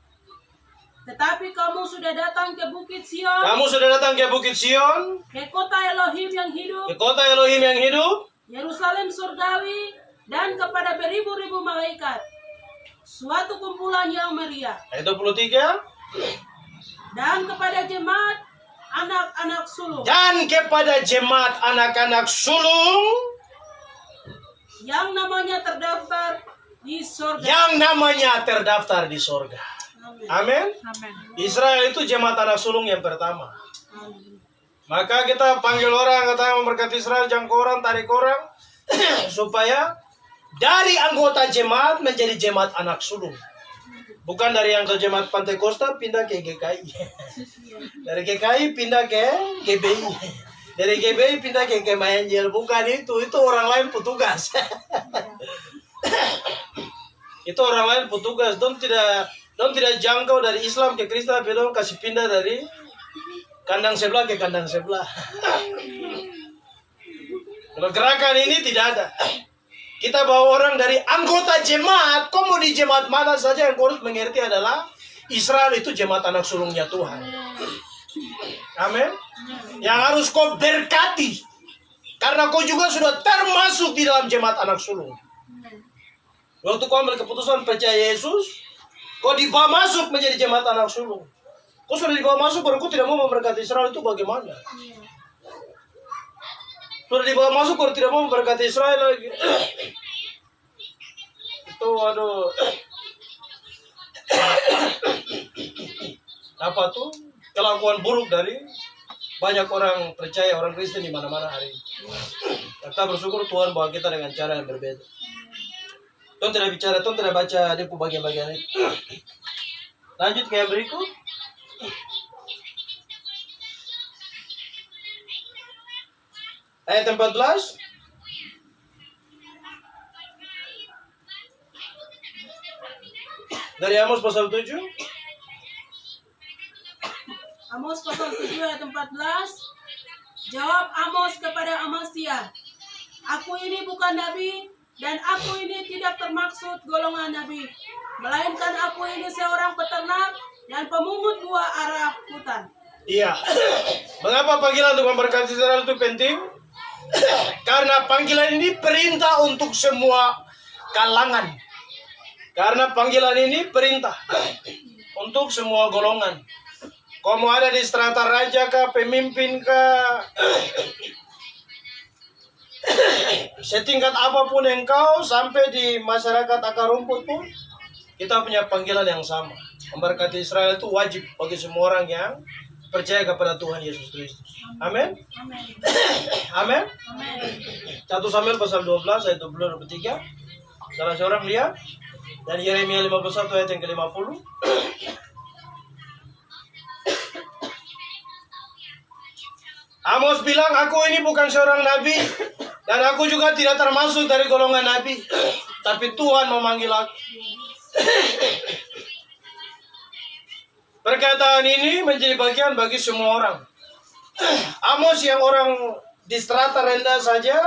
Tetapi kamu sudah datang ke Bukit Sion, Kamu sudah datang ke Bukit Sion, ke kota Elohim yang hidup, ke kota Elohim yang hidup, Yerusalem surgawi, dan kepada beribu-ribu malaikat, suatu kumpulan yang meriah, ayat 23. dan kepada jemaat anak-anak sulung Dan kepada jemaat anak-anak sulung yang namanya terdaftar di surga. yang namanya terdaftar di sorga. Amin. Israel itu jemaat anak sulung yang pertama. Maka kita panggil orang, kata memberkati Israel, jangkau orang, tarik orang, supaya dari anggota jemaat menjadi jemaat anak sulung. Bukan dari anggota jemaat Pantai Costa pindah ke GKI. Dari GKI pindah ke GBI. Dari GBI pindah ke Kemayanjel. Bukan itu orang lain petugas. Itu orang lain petugas. Dong tidak jangkau dari Islam ke Kristen, tapi dong kasih pindah dari kandang sebelah ke kandang sebelah. Kalau gerakan ini tidak ada. Kita bawa orang dari anggota jemaat. Kau mau di jemaat mana saja, yang kau harus mengerti adalah Israel itu jemaat anak sulungnya Tuhan. Amin. Yang harus kau berkati, karena kau juga sudah termasuk di dalam jemaat anak sulung. Waktu kau ambil keputusan percaya Yesus, kau dibawa masuk menjadi jemaat anak sulung. Kau sudah dibawa masuk, baru kau tidak mau memberkati Israel, itu bagaimana? Sudah dibawa masuk, kau tidak mau memberkati Israel lagi. Itu aduh. Apa tuh? Kelakuan buruk dari banyak orang percaya, orang Kristen di mana-mana hari ini. Kita bersyukur Tuhan bawa kita dengan cara yang berbeda. Tuhan tidak bicara, Tuhan tidak baca dia bagian-bagian itu. Lanjut ke yang berikut. Ayat 14. Dari Amos pasal 7. Amos pasal 7 ayat 14. Jawab Amos kepada Amasya, aku ini bukan nabi, dan aku ini tidak termaksud golongan nabi, melainkan aku ini seorang peternak dan pemungut buah arah hutan. Iya. Mengapa panggilan untuk memberkati Israel itu penting? Karena panggilan ini perintah untuk semua kalangan. Karena panggilan ini perintah untuk semua golongan. Kau mau ada di strata raja kah, pemimpin kah, setingkat apapun engkau, sampai di masyarakat akar rumput pun, kita punya panggilan yang sama. Memberkati Israel itu wajib bagi semua orang yang percaya kepada Tuhan Yesus Kristus. Amin. Amin. Amin. Amin. 1 Samuel pasal 12 ayat 23. Salah seorang lihat. Dan Yeremia 51 ayat yang ke-50. Amos bilang, aku ini bukan seorang nabi, dan aku juga tidak termasuk dari golongan nabi, tapi Tuhan memanggil aku. Perkataan ini menjadi bagian bagi semua orang. Amos yang orang di strata rendah saja,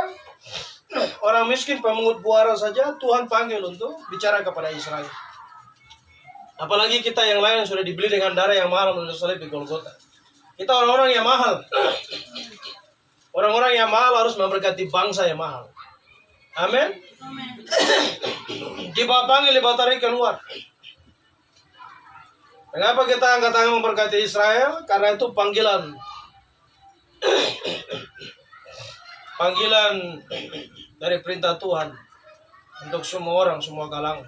orang miskin, pemungut buah saja, Tuhan panggil untuk bicara kepada Israel. Apalagi kita yang lain yang sudah dibeli dengan darah yang mahal menurut salib di Golgota. Kita orang-orang yang mahal. Orang-orang yang mahal harus memberkati bangsa yang mahal. Amin. Dibawa panggil, dibawa tarik keluar. Kenapa kita angkat tangan memberkati Israel? Karena itu panggilan. Panggilan dari perintah Tuhan untuk semua orang, semua kalangan.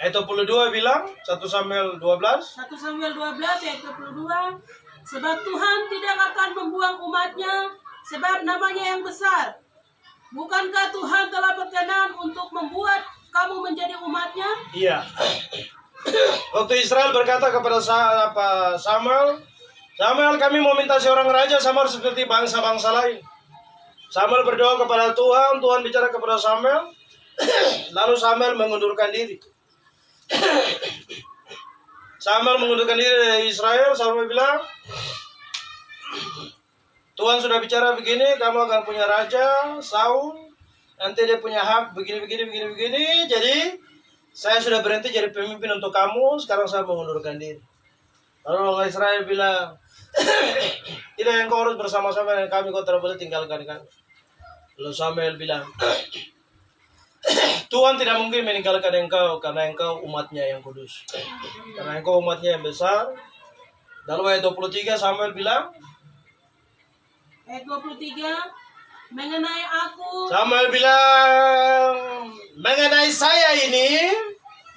Ayat 22 bilang, 1 Samuel 12. 1 Samuel 12 ayat 22. Sebab Tuhan tidak akan membuang umatnya sebab namanya yang besar. Bukankah Tuhan telah berkenan untuk membuat kamu menjadi umatnya? Iya. Waktu Israel berkata kepada Samuel, kami mau minta seorang raja sama seperti bangsa-bangsa lain. Samuel berdoa kepada Tuhan, Tuhan bicara kepada Samuel, lalu Samuel mengundurkan diri. Samuel mengundurkan diri dari Israel. Samuel bilang, Tuhan sudah bicara begini, kamu akan punya raja, Saul. Nanti dia punya hak begini. Jadi, saya sudah berhenti jadi pemimpin untuk kamu, sekarang saya mengundurkan diri. Lalu orang Israel bilang, tidak, engkau harus bersama-sama dengan kami, kau tidak boleh tinggalkan kami. Lalu Samuel bilang, Tuhan tidak mungkin meninggalkan engkau karena engkau umatnya yang kudus. Karena engkau umatnya yang besar. Lalu ayat 23 Samuel bilang, Ayat 23, mengenai aku, Samuel bilang, mengenai saya ini,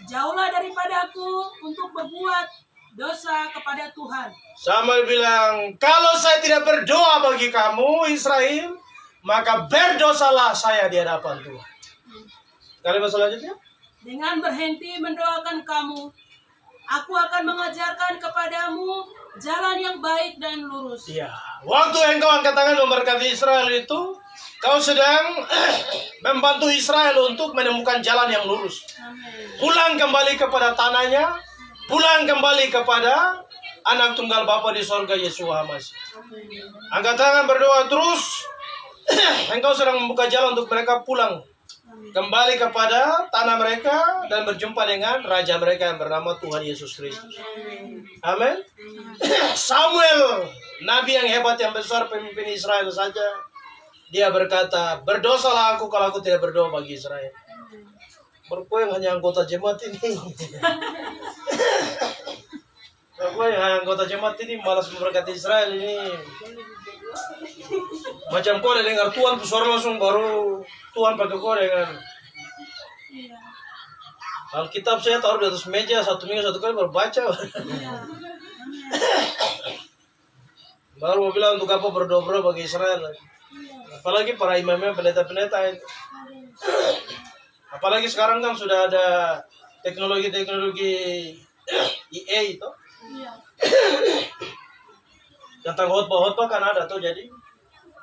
jauhlah daripadaku untuk berbuat dosa kepada Tuhan. Samuel bilang, kalau saya tidak berdoa bagi kamu, Israel, maka berdosalah saya di hadapan Tuhan. Kalimat selanjutnya. Dengan berhenti mendoakan kamu, aku akan mengajarkan kepadamu jalan yang baik dan lurus. Iya. Waktu engkau angkat tangan memberkati Israel itu, kau sedang membantu Israel untuk menemukan jalan yang lurus. Amin. Pulang kembali kepada tanahnya, pulang kembali kepada anak tunggal Bapa di sorga, Yesus Hamasi. Angkat tangan berdoa terus. Engkau sedang membuka jalan untuk mereka pulang kembali kepada tanah mereka dan berjumpa dengan Raja mereka yang bernama Tuhan Yesus Kristus. Amin. Samuel, nabi yang hebat, yang besar, pemimpin Israel saja, dia berkata, berdosalah aku kalau aku tidak berdoa bagi Israel. Berkue yang hanya anggota jemaat ini. Berkue yang hanya anggota jemaat ini malas memberkati Israel ini. Macam kau dengar Tuhan tuh suara langsung baru Tuhan pakai kau dengan Alkitab saya taruh di atas meja 1 minggu 1 kali baru baca. Baru mau bilang untuk apa berdoa bagi Israel. Apalagi para imamnya, pendeta-pendeta itu. Apalagi sekarang kan sudah ada teknologi EA itu. Tentang khotbah kan ada tuh, jadi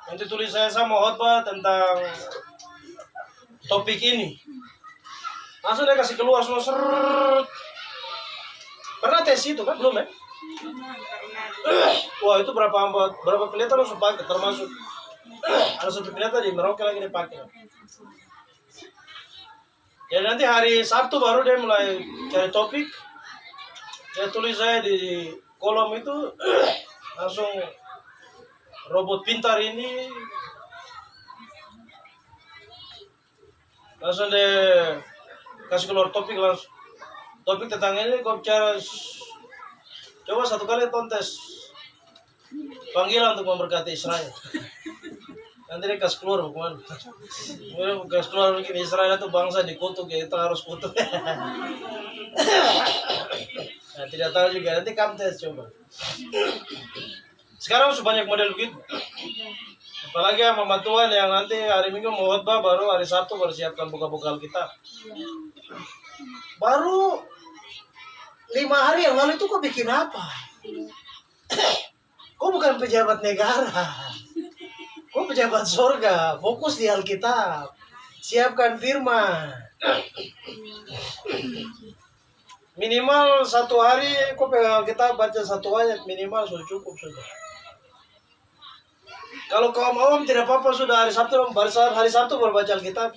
nanti tulis saya mau khotbah tentang topik ini. Langsung dia kasih keluar semua seret. Pernah tes itu kan belum ya? Wah, itu berapa pendeta langsung pakai, termasuk ada satu pendeta di Merauke lagi dipakai. Jadi nanti hari Sabtu baru dia mulai cari topik. Dia tulis saya di kolom itu langsung robot pintar ini langsung dia kasih keluar topik langsung. Topik tentang ini kau bicara, coba 1 kali tontes panggilan untuk memberkati Israel. Nanti dia kasih keluar bagaimana? Kasih keluar mungkin Israel itu bangsa dikutuk, ya kita harus kutuk. Nah, tidak tahu juga, nanti kamu tes coba. Sekarang sudah banyak model begitu. Apalagi sama Tuhan yang nanti hari Minggu mau khotbah, baru hari Sabtu baru siapkan buka-buka Alkitab. Baru 5 hari yang lalu itu kau bikin apa? Kau bukan pejabat negara. Kau pejabat surga. Fokus di Alkitab. Siapkan firman. Minimal 1 hari kau pegang Alkitab, baca 1 ayat minimal sudah cukup sudah. Kalau kaum awam tidak apa-apa, sudah hari Sabtu baru baca Alkitab.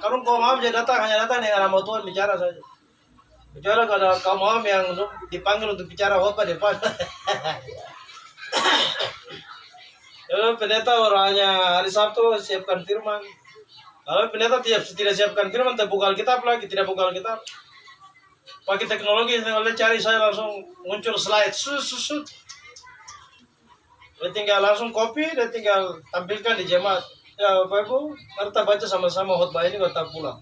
Kalau kaum awam hanya datang dengan nama Tuhan bicara saja. Bicara kalau kaum awam yang dipanggil untuk bicara khotbah depan. Kalau pendeta hanya hari Sabtu siapkan firman. Kalau pendeta tidak siapkan firman, terbuka Alkitab lagi, tidak buka Alkitab. Pakai teknologi, cari saya langsung muncul slide. Dia tinggal langsung copy, dia tinggal tampilkan di jemaat. Ya Bapak Ibu, kita baca sama-sama khotbah ini, kita pulang.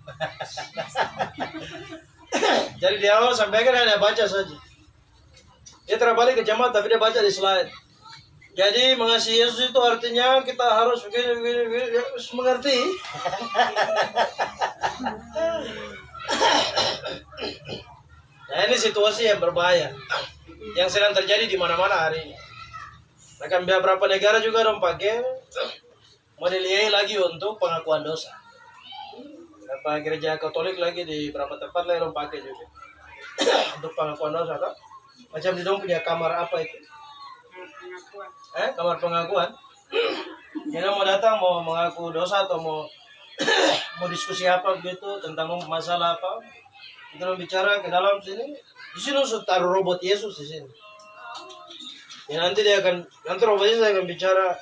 Jadi di awal sampai akhir hanya baca saja. Dia terbalik ke jemaat, tapi dia baca di slide. Jadi mengasihi Yesus itu artinya kita harus begini, harus mengerti. Nah ini situasi yang berbahaya yang sedang terjadi di mana-mana hari ini. Akan beberapa negara juga dong pakai model AI lagi untuk pengakuan dosa. Beberapa gereja Katolik lagi di beberapa tempat lagi dong pakai juga untuk pengakuan dosa. Kan? Macam di dong punya kamar apa itu? Kamar pengakuan. Jadi mau datang mau mengaku dosa atau mau mau diskusi apa gitu tentang masalah apa, kita bicara ke dalam sini. Di sini sudah taruh robot Yesus di sini. Ya nanti nanti robot Yesus akan bicara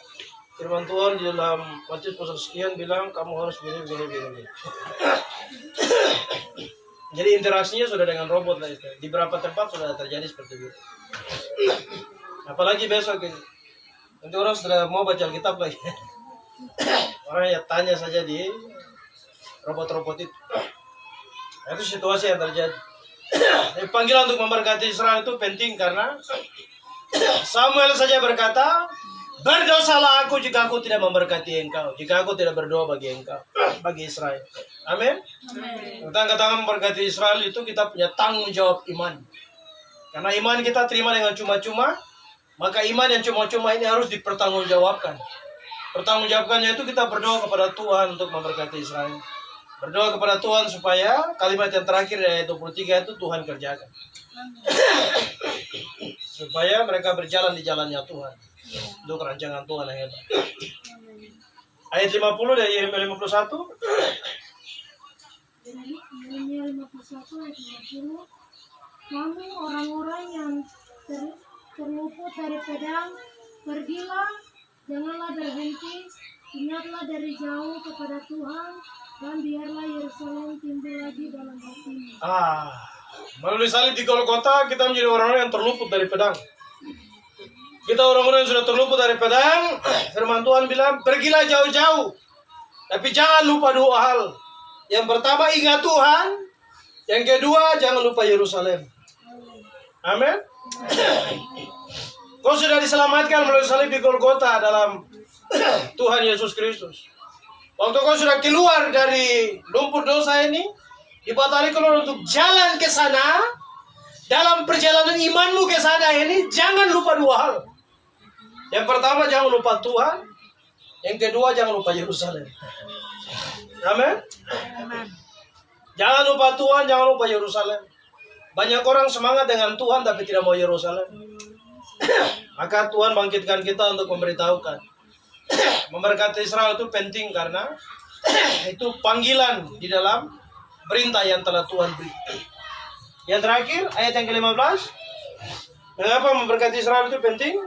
firman Tuhan di dalam Matius pasal sekian bilang kamu harus begini. Jadi interaksinya sudah dengan robot lah itu. Di beberapa tempat sudah terjadi seperti itu. Apalagi besok ini. Nanti orang sudah mau baca Alkitab lagi. Orang ya tanya saja di robot-robot itu. Itu situasi yang terjadi. Panggilan untuk memberkati Israel itu penting karena Samuel saja berkata, berdosalah aku jika aku tidak memberkati engkau, jika aku tidak berdoa bagi engkau, bagi Israel. Amin. Tangan memberkati Israel itu kita punya tanggung jawab iman. Karena iman kita terima dengan cuma-cuma, maka iman yang cuma-cuma ini harus dipertanggungjawabkan. Pertanggungjawabkannya itu kita berdoa kepada Tuhan untuk memberkati Israel. Berdoa kepada Tuhan supaya kalimat yang terakhir dari ayat 23 itu Tuhan kerjakan. Supaya mereka berjalan di jalannya Tuhan. Untuk rancangan Tuhan yang hebat. Ayat 50 dari Yeremia 51. Yeremia 51 ayat 50. Kamu orang-orang yang terluput dari pedang, pergilah, janganlah berhenti, ingatlah dari jauh kepada Tuhan, dan biarlah Yerusalem timbul lagi dalam hatimu. Melalui salib di Golgota kita menjadi orang-orang yang terluput dari pedang. Kita orang-orang yang sudah terluput dari pedang. Firman Tuhan bilang, pergilah jauh-jauh, tapi jangan lupa dua hal. Yang pertama ingat Tuhan, yang kedua jangan lupa Yerusalem. Amin. Kau sudah diselamatkan melalui salib di Golgota dalam Tuhan Yesus Kristus. Waktu kau sudah keluar dari lumpur dosa ini, dibatali keluar untuk jalan ke sana. Dalam perjalanan imanmu ke sana ini, jangan lupa dua hal. Yang pertama jangan lupa Tuhan, yang kedua jangan lupa Yerusalem. Amin. Jangan lupa Tuhan, jangan lupa Yerusalem. Banyak orang semangat dengan Tuhan tapi tidak mau Yerusalem. Maka Tuhan bangkitkan kita untuk memberitahukan. Memberkati Israel itu penting karena itu panggilan di dalam perintah yang telah Tuhan beri. Yang terakhir, ayat yang ke-15. Mengapa memberkati Israel itu penting?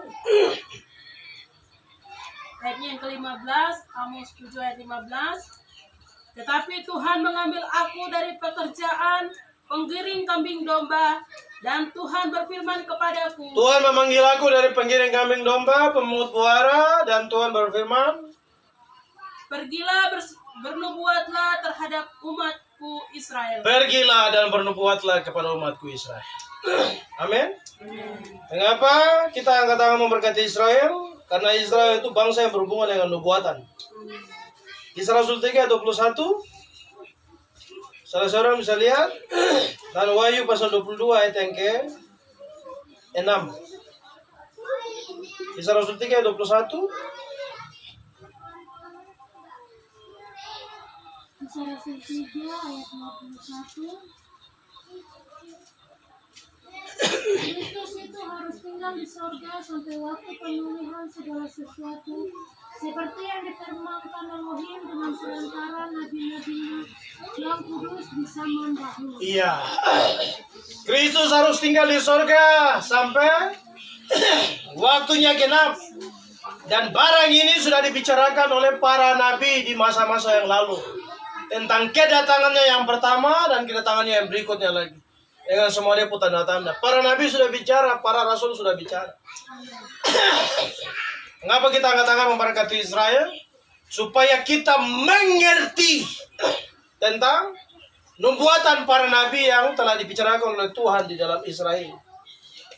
Ayatnya yang ke-15, Amos 7 ayat 15. Tetapi Tuhan mengambil aku dari pekerjaan penggiring kambing domba, dan Tuhan berfirman kepadaku. Tuhan memanggil aku dari penggiring kambing domba, pemungut buara, dan Tuhan berfirman, pergilah bernubuatlah terhadap umatku Israel. pergilah dan bernubuatlah kepada umatku Israel. Amin. Mengapa kita angkat tangan memberkati Israel? Karena Israel itu bangsa yang berhubungan dengan nubuatan. Kisah Rasul 3 ayat 21. Salah seorang bisa lihat. Dan Wahyu pasal 22 ayat yang ke-6. Kisah Rasul 3 ayat 21. Kisah Rasul 3 ayat 21. Kristus itu harus tinggal di sorga sampai waktu pemulihan segala sesuatu, seperti yang difirmankan Elohim dengan perantara nabi-nabinya yang kudus di zaman dahulu. Iya. Kristus harus tinggal di sorga sampai waktunya genap. Dan barang ini sudah dibicarakan oleh para nabi di masa-masa yang lalu. Tentang kedatangannya yang pertama dan kedatangannya yang berikutnya lagi. Dengan semua dia tanda-tanda. Para nabi sudah bicara, para rasul sudah bicara. Mengapa kita angkat tangan memberkati Israel? Supaya kita mengerti tentang nubuatan para nabi yang telah dibicarakan oleh Tuhan di dalam Israel.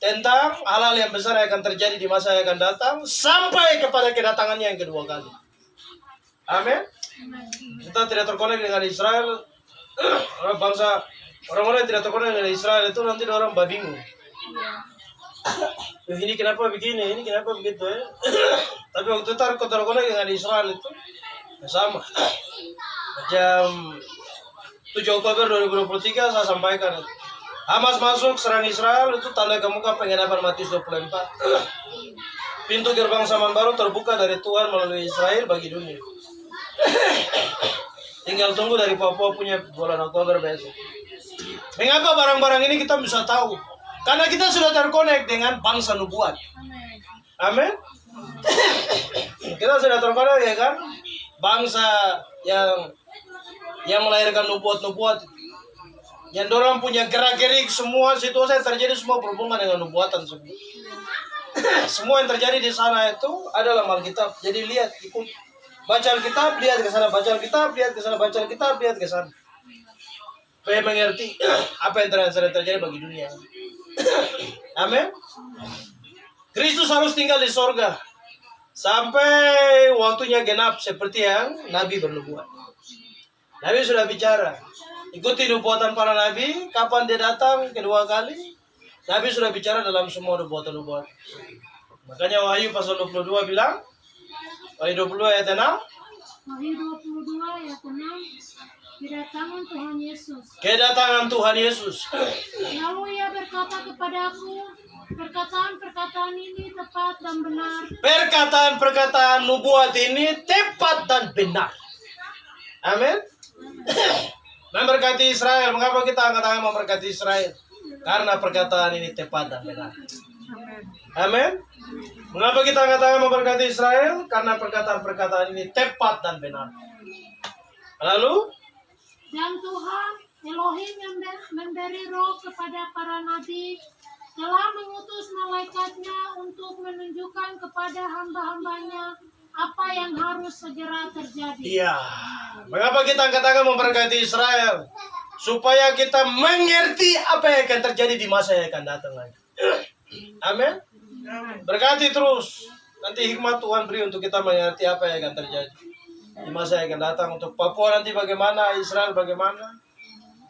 tentang hal-hal yang besar yang akan terjadi di masa yang akan datang sampai kepada kedatangannya yang kedua kali. Amin. Kita tidak terkonek dengan Israel. Orang-orang yang tidak terkonek dengan Israel itu nanti orang bingung. Ini kenapa begini, ini kenapa begitu ya. Tapi waktu itu terkonek dengan Israel itu sama. Jam 7 Oktober 2023 saya sampaikan. Hamas masuk serang Israel itu tanda kemuka penggenapan Matius 24. Pintu gerbang zaman baru terbuka dari Tuhan melalui Israel bagi dunia. Tinggal tunggu dari Papua punya bulan Oktober besok. Mengapa barang-barang ini kita bisa tahu? Karena kita sudah terkonek dengan bangsa nubuat. Amin. Kita sudah terkonek ya kan? Bangsa yang melahirkan nubuat-nubuat. Yang dorang punya gerak-gerik semua situasi yang terjadi semua berhubungan dengan nubuatan semua. Semua yang terjadi di sana itu adalah Alkitab. Jadi lihat, ikut baca Alkitab, lihat ke sana, baca Alkitab, lihat ke sana, baca Alkitab, lihat ke sana. Supaya mengerti apa yang sedang terjadi bagi dunia. Amin. Kristus harus tinggal di sorga sampai waktunya genap seperti yang Nabi bernubuat. Nabi sudah bicara. Ikuti nubuatan para nabi. Kapan dia datang kedua kali? Nabi sudah bicara dalam semua nubuatan-nubuatan. Makanya Wahyu pasal 22 bilang, Wahyu 22 ayat 6. Wahyu 22 ayat 6. Kedatangan Tuhan Yesus. Kedatangan Tuhan Yesus. Lalu ia berkata kepadaku, perkataan-perkataan ini tepat dan benar. Perkataan-perkataan nubuat ini tepat dan benar. Amin. Memberkati Israel. Mengapa kita angkat tangan memberkati Israel? Karena perkataan ini tepat dan benar. Amin. Mengapa kita angkat tangan memberkati Israel? Karena perkataan-perkataan ini tepat dan benar. Lalu Dan Tuhan Elohim yang memberi roh kepada para nabi telah mengutus malaikatnya untuk menunjukkan kepada hamba-hambanya apa yang harus segera terjadi. iya. Mengapa kita angkat tangan memberkati Israel? Supaya kita mengerti apa yang akan terjadi di masa yang akan datang lagi. Amin. Berkati terus. Nanti hikmat Tuhan beri untuk kita mengerti apa yang akan terjadi di masa yang akan datang. Untuk Papua nanti bagaimana, Israel bagaimana.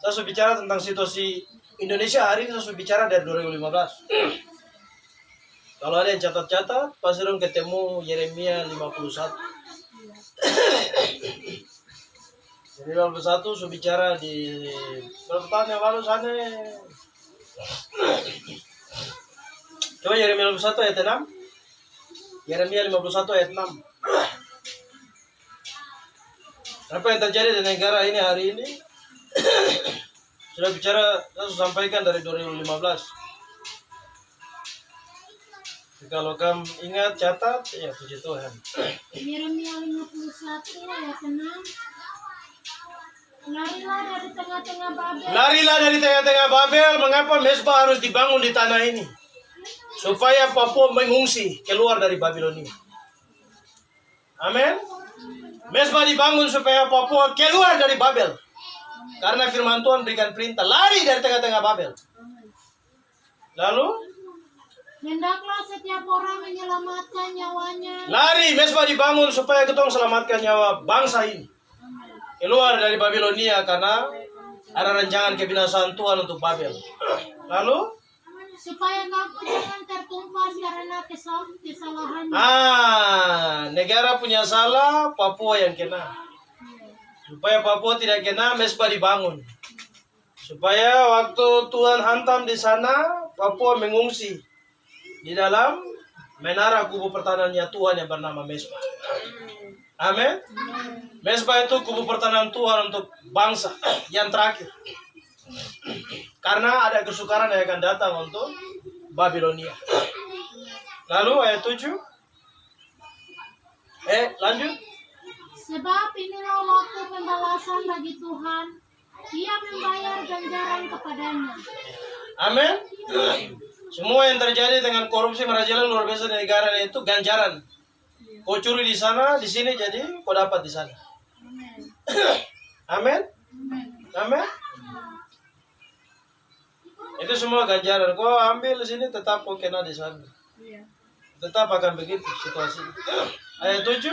Saya sudah bicara tentang situasi Indonesia hari ini, saya sudah bicara dari 2015. Kalau ada yang catat-catat, pasti dong ketemu Yeremia 51. Jadi 51 sudah bicara di berapa tahun yang lalu sana. Coba Yeremia 51 ayat 6. Yeremia 51 ayat 6. Apa yang terjadi di negara ini hari ini? Sudah bicara, saya sudah sampaikan dari 2015. Kalau kamu ingat, catat, ya puji Tuhan. Yeremia 51 ayat 6. Larilah dari tengah-tengah Babel. Larilah dari tengah-tengah Babel. Mengapa Mesbah harus dibangun di tanah ini? Supaya Papua mengungsi keluar dari Babilonia. Amin. Mesbah dibangun supaya Papua keluar dari Babel. Karena firman Tuhan berikan perintah lari dari tengah-tengah Babel. Lalu Hendaklah setiap orang menyelamatkan nyawanya. lari, Mesbah dibangun supaya kita selamatkan nyawa bangsa ini keluar dari Babilonia karena ada rancangan kebinasaan Tuhan untuk Babel. Lalu Supaya kamu jangan tertumpas karena kesalahannya. Negara punya salah, Papua yang kena. Supaya Papua tidak kena, Mesbah dibangun. Supaya waktu Tuhan hantam di sana, Papua mengungsi di dalam menara kubu pertahanannya Tuhan yang bernama Mesbah. Amin. Mesbah itu kubu pertahanan Tuhan untuk bangsa yang terakhir. Karena ada kesukaran yang akan datang untuk Babilonia. Lalu ayat 7. Lanjut. Sebab inilah waktu pembalasan bagi Tuhan. Ia membayar ganjaran kepadanya. Amin. Semua yang terjadi dengan korupsi merajalela luar biasa di negara itu ganjaran. Kau curi di sana, di sini, jadi kau dapat di sana. Amin. Amin. Itu Itu semua ganjaran. Kau ambil di sini tetap kau kena di sana. Iya. Tetap akan begitu situasi. Ayat 7.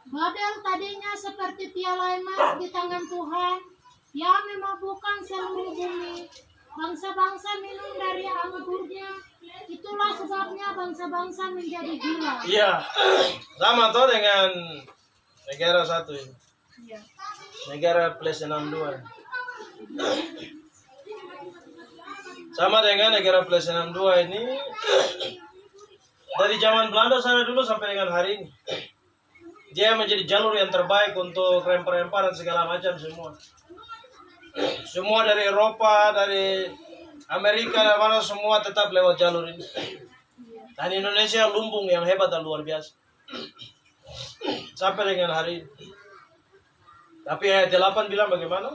Babel tadinya seperti piala emas di tangan Tuhan yang memabukkan seluruh bumi. Bangsa-bangsa minum dari anggurnya. Itulah sebabnya bangsa-bangsa menjadi gila. Iya. Sama tuh dengan negara satu ini. Iya. Negara plus 62. Sama dengan negara plus 62 ini. Dari zaman Belanda sana dulu sampai dengan hari ini. Dia menjadi jalur yang terbaik untuk rempah-rempah dan segala macam semua. Semua dari Eropa, dari Amerika, dan mana semua tetap lewat jalur ini. Dan Indonesia lumbung yang hebat dan luar biasa. Sampai dengan hari ini. Tapi ayat 8 bilang bagaimana?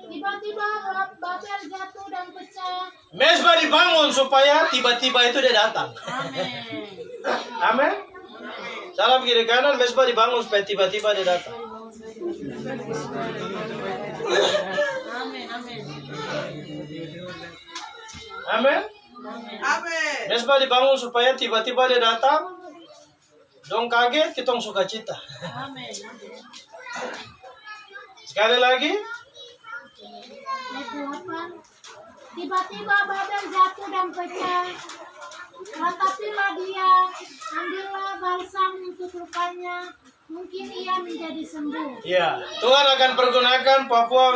Tiba-tiba Babel jatuh dan pecah. Mesbah dibangun supaya tiba-tiba itu dia datang. Amin. Amin. Salam kiri kanan, mesbah dibangun supaya tiba-tiba dia datang. Amin. Amin. Amin. Mesbah dibangun supaya tiba-tiba dia datang. Dong kaget, kita suka cita. Amin. Sekali lagi. Ayat 8. Tiba-tiba Babel jatuh dan pecah. Ratapilah dia, ambillah balsam untuk lukanya, mungkin ia menjadi sembuh. Ya, Tuhan akan pergunakan Papua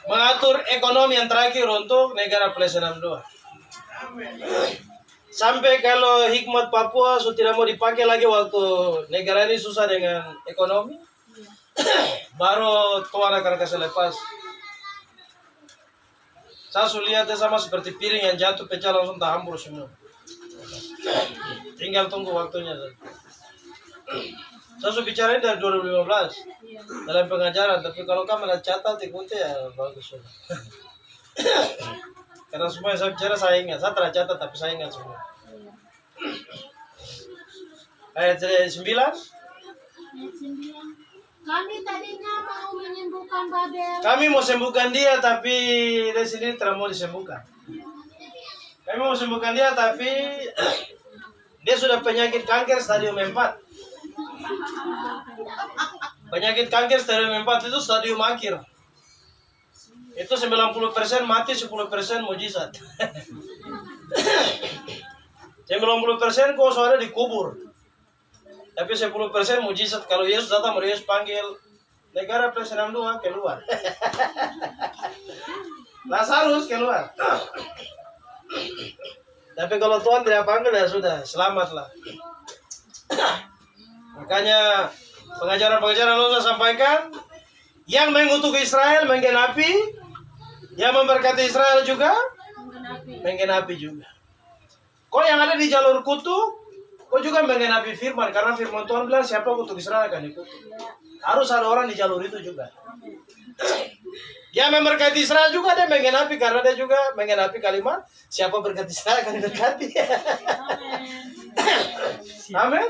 mengatur ekonomi yang terakhir untuk negara plus 62. Sampai kalau hikmat Papua sudah tidak mau dipakai lagi waktu negara ini susah dengan ekonomi, baru Tuhan akan kasih lepas. Saya sudah lihatnya sama seperti piring yang jatuh pecah langsung terhambur semua. Tinggal tunggu waktunya. Saya sudah bicara ini dari 2015 dalam pengajaran, tapi kalau kamu ada catat ikutnya ya bagus. Karena semua yang saya bicara saya ingat, saya tidak catat tapi saya ingat semua. Ayat 9. Ayat 9. Kami tadinya mau menyembuhkan Babel. Kami mau sembuhkan dia tapi di sini tidak mau disembuhkan. Kami mau sembuhkan dia tapi dia sudah penyakit kanker stadium 4. Penyakit kanker stadium 4 itu stadium akhir. Itu 90% mati, 10% mujizat. 90% kau suara dikubur. Tapi 10% mujizat. Kalau Yesus datang, Yesus panggil negara plus 62 keluar. Lazarus keluar. Tapi kalau Tuhan tidak panggil ya sudah, selamatlah. Makanya pengajaran-pengajaran yang saya sampaikan, yang mengutuk Israel menggenapi, yang memberkati Israel juga menggenapi juga. Kau yang ada di jalur kutuk, kau juga menggenapi firman, karena firman Tuhan bilang siapa kutuk Israel akan dikutuk. Harus ada orang di jalur itu juga. Yang memberkati Israel juga dia menggenapi, karena dia juga menggenapi kalimat siapa berkati Israel akan diberkati. Amin.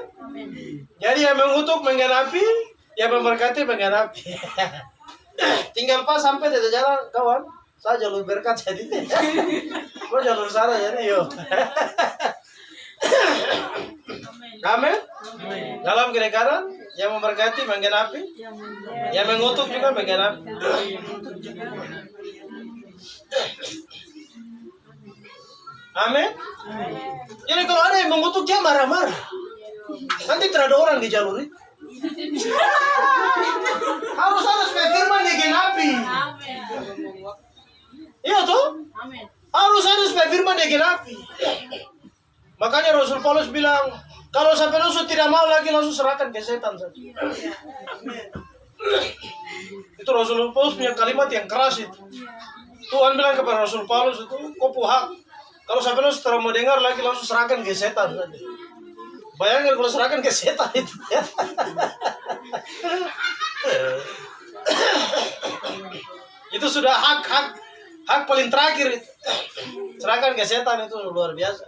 Jadi yang mengutuk menggenapi, yang memberkati menggenapi. Tinggal pas sampai di jalan kawan, saya jalur berkat jadi. Kau jalur sana jadi yo. Amin. Dalam kiri kanan, yang memberkati menggenapi, yang mengutuk juga menggenapi. Amin. Jadi kalau ada yang mengutuk dia marah-marah, nanti tidak ada orang di jalur itu. Harus ada supaya firman digenapi. Iya tuh. Harus ada supaya firman digenapi. Makanya Rasul Paulus bilang, kalau sampai musuh tidak mau lagi, langsung serahkan ke setan saja. Itu Rasul Paulus punya kalimat yang keras itu. Tuhan bilang kepada Rasul Paulus itu, kau puhak. Kalau sampai musuh tidak mau dengar lagi, langsung serahkan ke setan saja. Bayangkan kalau serahkan ke setan itu. Itu sudah hak paling terakhir itu. Serahkan ke setan itu luar biasa.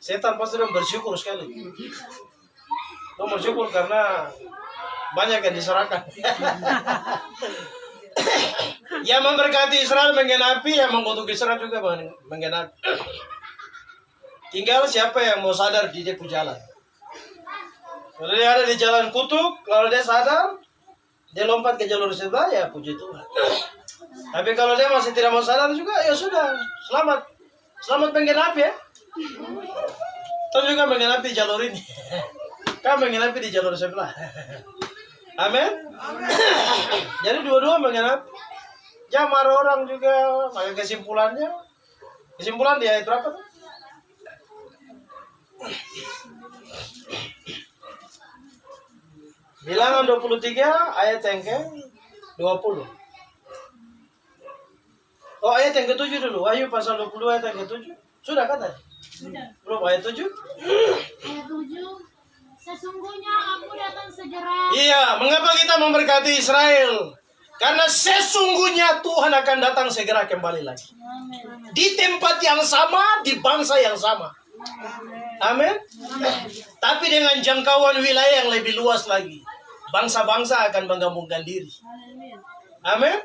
Setan pasti dia bersyukur sekali. Dia bersyukur karena banyak yang diserahkan. Yang memberkati Israel menggenapi, yang mengutuk Israel juga menggenapi. Tinggal siapa yang mau sadar di dia jalan. Kalau dia ada di jalan kutuk, kalau dia sadar, dia lompat ke jalur sebelah, ya puji Tuhan. Tapi kalau dia masih tidak mau sadar juga, ya sudah, selamat. Selamat menggenapi ya. Toh juga menggenapi jalur ini. Kan menggenapi di jalur sebelah. Amin. Jadi dua-dua menggenapi. Jamar orang juga, maka kesimpulannya. Kesimpulan di ayat berapa? Bilangan 23 ayat yang ke 20. Oh, ayat yang ke-7 dulu. Wahyu pasal 22 ayat yang ke-7. Sudah kata? Sudah. Belum ayat 7? Ayat 7. Sesungguhnya aku datang segera. Iya, mengapa kita memberkati Israel? Karena sesungguhnya Tuhan akan datang segera kembali lagi. Di tempat yang sama, di bangsa yang sama. Amin. Tapi dengan jangkauan wilayah yang lebih luas lagi. Bangsa-bangsa akan menggabungkan diri. Amin.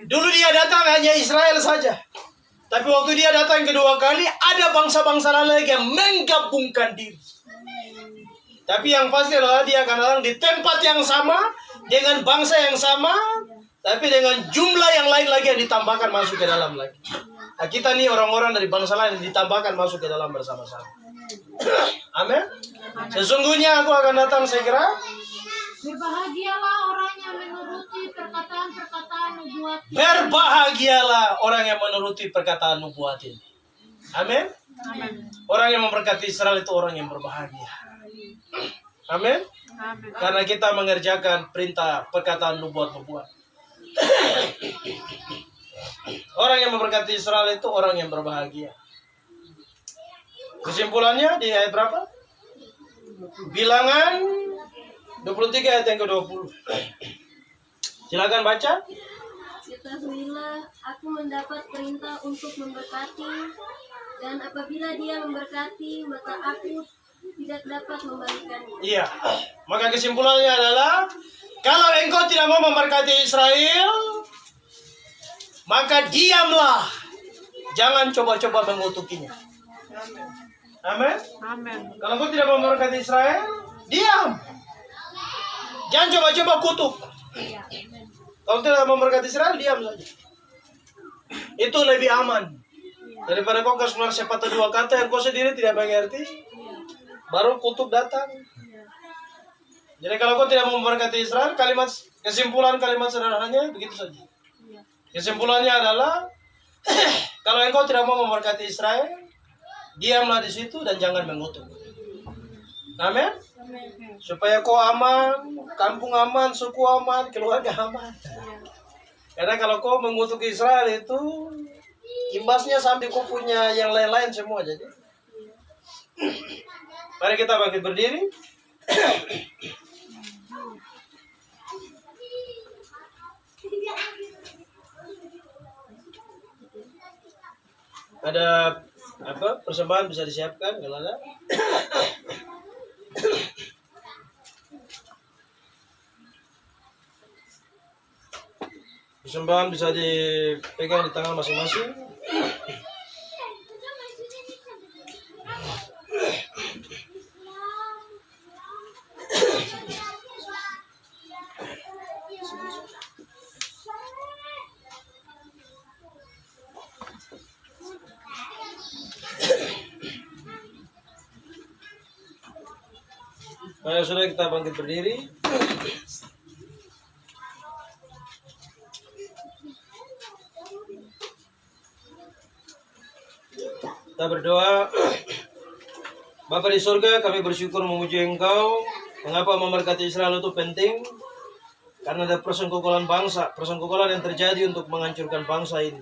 Dulu dia datang hanya Israel saja. Tapi waktu dia datang kedua kali, ada bangsa-bangsa lain lagi yang menggabungkan diri. Tapi yang pasti adalah dia akan datang di tempat yang sama, dengan bangsa yang sama, tapi dengan jumlah yang lain lagi yang ditambahkan masuk ke dalam lagi. Nah, kita nih orang-orang dari bangsa lain ditambahkan masuk ke dalam bersama-sama. Amin. Sesungguhnya aku akan datang segera. Berbahagialah orang yang menuruti perkataan-perkataan nubuat. Berbahagialah orang yang menuruti perkataan nubuat ini. Amin. Orang yang memberkati Israel itu orang yang berbahagia. Amin. Karena kita mengerjakan perintah perkataan nubuat-nubuat. Orang yang memberkati Israel itu orang yang berbahagia. Kesimpulannya di ayat berapa? Bilangan 23 ayat yang ke-20. Silakan baca. Ketahuilah, aku mendapat perintah untuk memberkati, dan apabila dia memberkati, maka aku tidak dapat membalikannya. Iya. Maka kesimpulannya adalah, kalau engkau tidak mau memberkati Israel, maka diamlah. Jangan coba-coba mengutukinya. Amin. Kalau engkau tidak mau memberkati Israel, diam. Jangan coba-coba kutuk. Kalau tidak memberkati Israel, diam saja. Itu lebih aman. Daripada kau kasih keluar sepatah dua kata yang kau sendiri tidak mengerti, baru kutuk datang. Jadi kalau kau tidak mau memberkati Israel, kesimpulan kalimat sederhananya begitu saja. Kesimpulannya adalah, kalau engkau tidak mau memberkati Israel, diamlah di situ dan jangan mengutuk. Amin. Supaya kau aman, kampung aman, suku aman, keluarga aman. Karena kalau kau mengutuk Israel itu imbasnya sampai kau punya yang lain-lain semua jadi. Mari kita bangkit berdiri. Ada apa? Persembahan bisa disiapkan kalau ada. Persembahan bisa dipegang di tangan masing-masing. Mari sudah kita bangkit berdiri. Kita berdoa. Bapa di surga, kami bersyukur memuji Engkau. Mengapa memberkati Israel itu penting? Karena ada persengkokolan bangsa, persengkokolan yang terjadi untuk menghancurkan bangsa ini.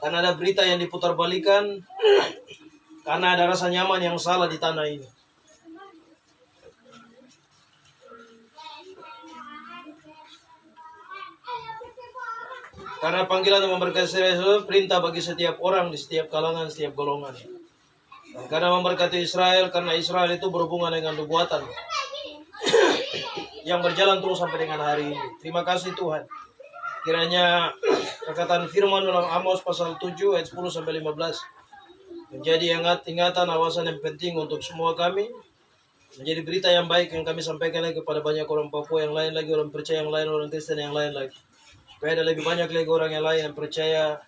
Karena ada berita yang diputarbalikan, karena ada rasa nyaman yang salah di tanah ini. Karena panggilan untuk memberkati Israel itu perintah bagi setiap orang di setiap kalangan, setiap golongan. Karena memberkati Israel, karena Israel itu berhubungan dengan nubuatan yang berjalan terus sampai dengan hari ini. Terima kasih Tuhan. Kiranya perkataan firman dalam Amos pasal 7 ayat 10 sampai 15 menjadi ingatan awasan yang penting untuk semua kami. Menjadi berita yang baik yang kami sampaikan lagi kepada banyak orang Papua yang lain lagi, orang percaya yang lain, orang Kristen yang lain lagi. Supaya ada lebih banyak lagi orang yang lain yang percaya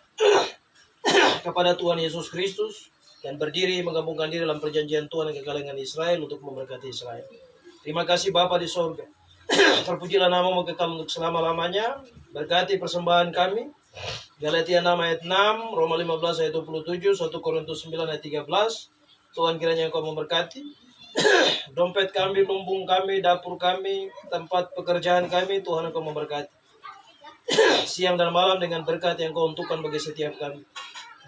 kepada Tuhan Yesus Kristus dan berdiri menggabungkan diri dalam perjanjian Tuhan yang kekal dengan Israel untuk memberkati Israel. Terima kasih Bapa di sorga. Terpujilah namamu kekal untuk selama-lamanya. Berkati persembahan kami. Galatia 6 ayat 6, Roma 15 ayat 27, 1 Korintus 9 ayat 13. Tuhan kiranya Engkau memberkati dompet kami, lumbung kami, dapur kami, tempat pekerjaan kami. Tuhan Engkau memberkati siang dan malam dengan berkat yang Kau untukkan bagi setiap kami.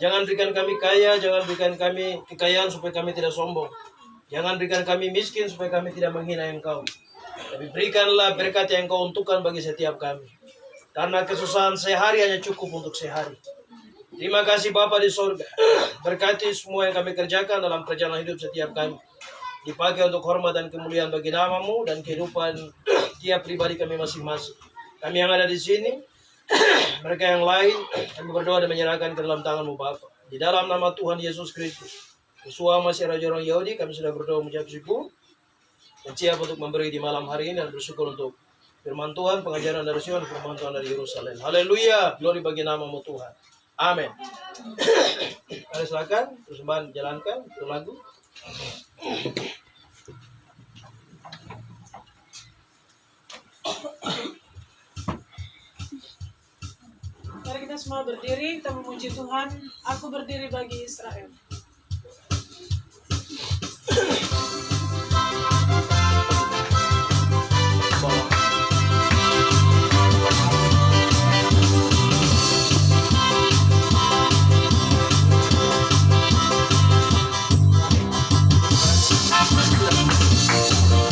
Jangan berikan kami kaya, jangan berikan kami kekayaan supaya kami tidak sombong. Jangan berikan kami miskin supaya kami tidak menghina Engkau. Tapi berikanlah berkat yang Kau untukkan bagi setiap kami. Karena kesusahan sehari hanya cukup untuk sehari. Terima kasih Bapa di sorga. Berkati semua yang kami kerjakan dalam perjalanan hidup setiap kami. Dipakai untuk hormat dan kemuliaan bagi namamu dan kehidupan tiap pribadi kami masing-masing. Kami yang ada di sini, mereka yang lain, kami berdoa dan menyerahkan ke dalam tanganmu Bapa. Di dalam nama Tuhan Yesus Kristus. Yeshua masih Raja orang Yahudi, kami sudah berdoa mengucap syukur. Dan siap untuk memberi di malam hari ini dan bersyukur untuk firman Tuhan, pengajaran dari Sion, firman Tuhan dari Yerusalem. Haleluya, glory bagi namamu Tuhan. Amin. Mari silakan, persembahan jalankan, itu lagu. Mari kita semua berdiri, kita memuji Tuhan. Aku berdiri bagi Israel. Aku berdiri bagi Israel.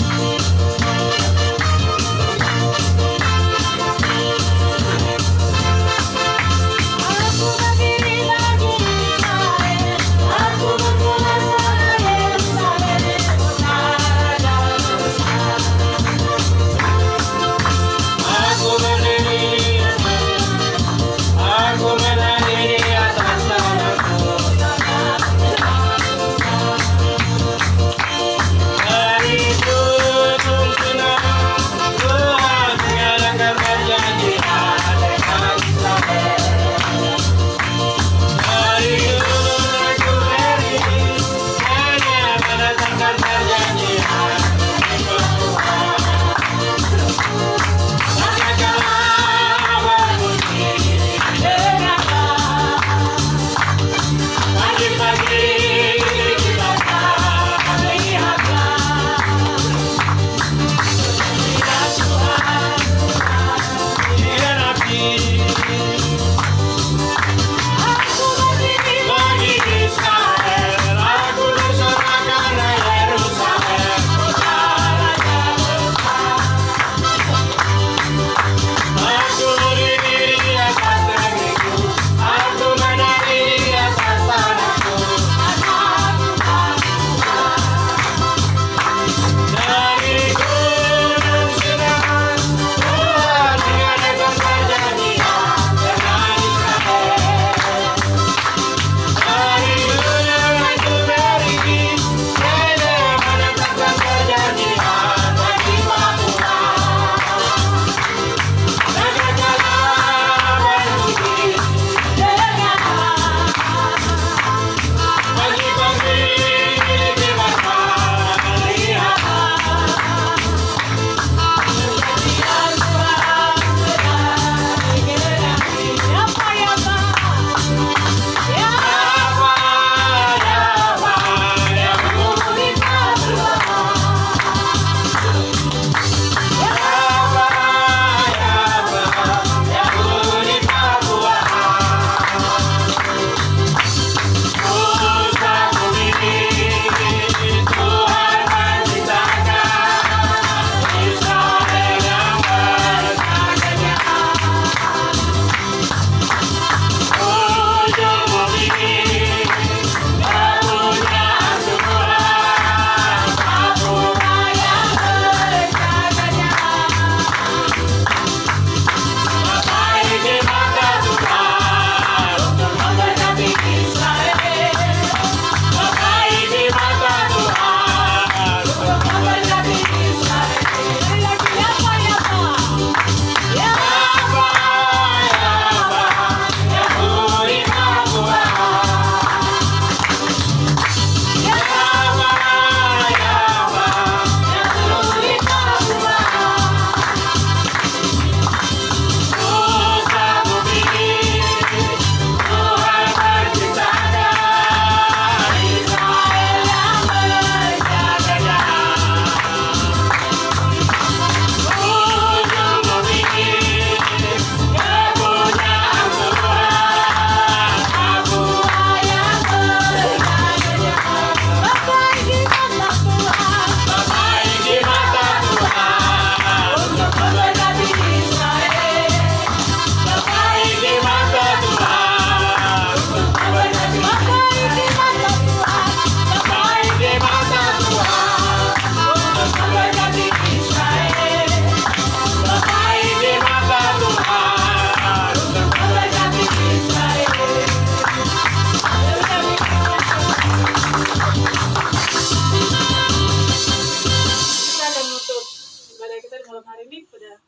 ini pada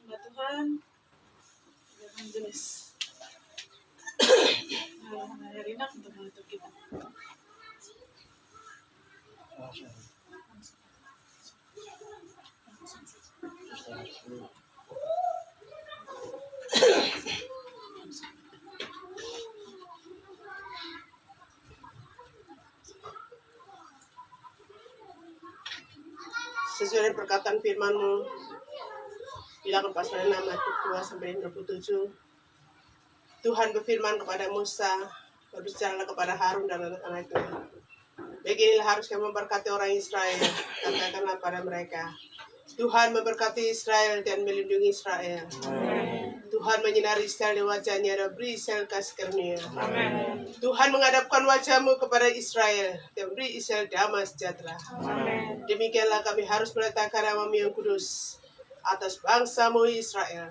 nama Tuhan dengan jenis. Hari ini untuk menutup kita. Sesuai dengan perkataan firman-Mu, bilang pasal 6 ayat 2 sampai 27. Tuhan berfirman kepada Musa, berbicaralah kepada Harun dan anak-anaknya. Beginilah harus kamu memberkati orang Israel, katakanlah pada mereka, Tuhan memberkati Israel dan melindungi Israel. Tuhan menyinari Israel di wajahnya dan beri Israel kasih karunia. Tuhan menghadapkan wajahmu kepada Israel dan beri Israel damai sejahtera. Demikianlah kami harus meletakkan nama-Mu yang kudus atas bangsa-Mu Israel.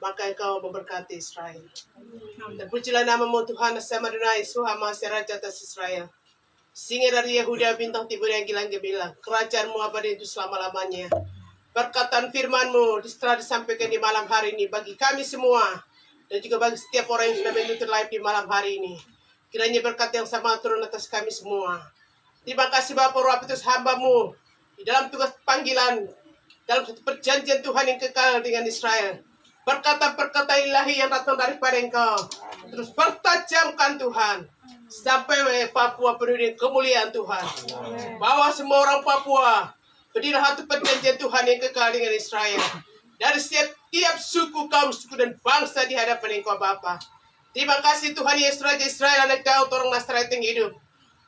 Maka Engkau memberkati Israel. Dan pujilah nama-Mu Tuhan Sama Adonai, Tuhan Maha Raja atas Israel. Singa dari Yehuda, bintang timur yang gilang gemilang. Kerajaan-Mu abadi itu selama-lamanya. Perkataan firman-Mu telah disampaikan di malam hari ini bagi kami semua dan juga bagi setiap orang yang sudah menuntut live di malam hari ini. Kiranya berkat yang sama turun atas kami semua. Terima kasih Bapak Roh Petrus hamba-Mu di dalam tugas panggilan, dalam satu perjanjian Tuhan yang kekal dengan Israel. Perkata-perkata ilahi yang datang daripada Engkau terus bertajamkan Tuhan sampai Papua penuh dengan kemuliaan Tuhan. Bawa semua orang Papua berdiri satu perjanjian Tuhan yang kekal dengan Israel. Dari setiap suku, kaum, suku, dan bangsa di hadapan Engkau Bapa. Terima kasih Tuhan Yesus Raja Israel, anak Daud, orang Nazaret yang hidup.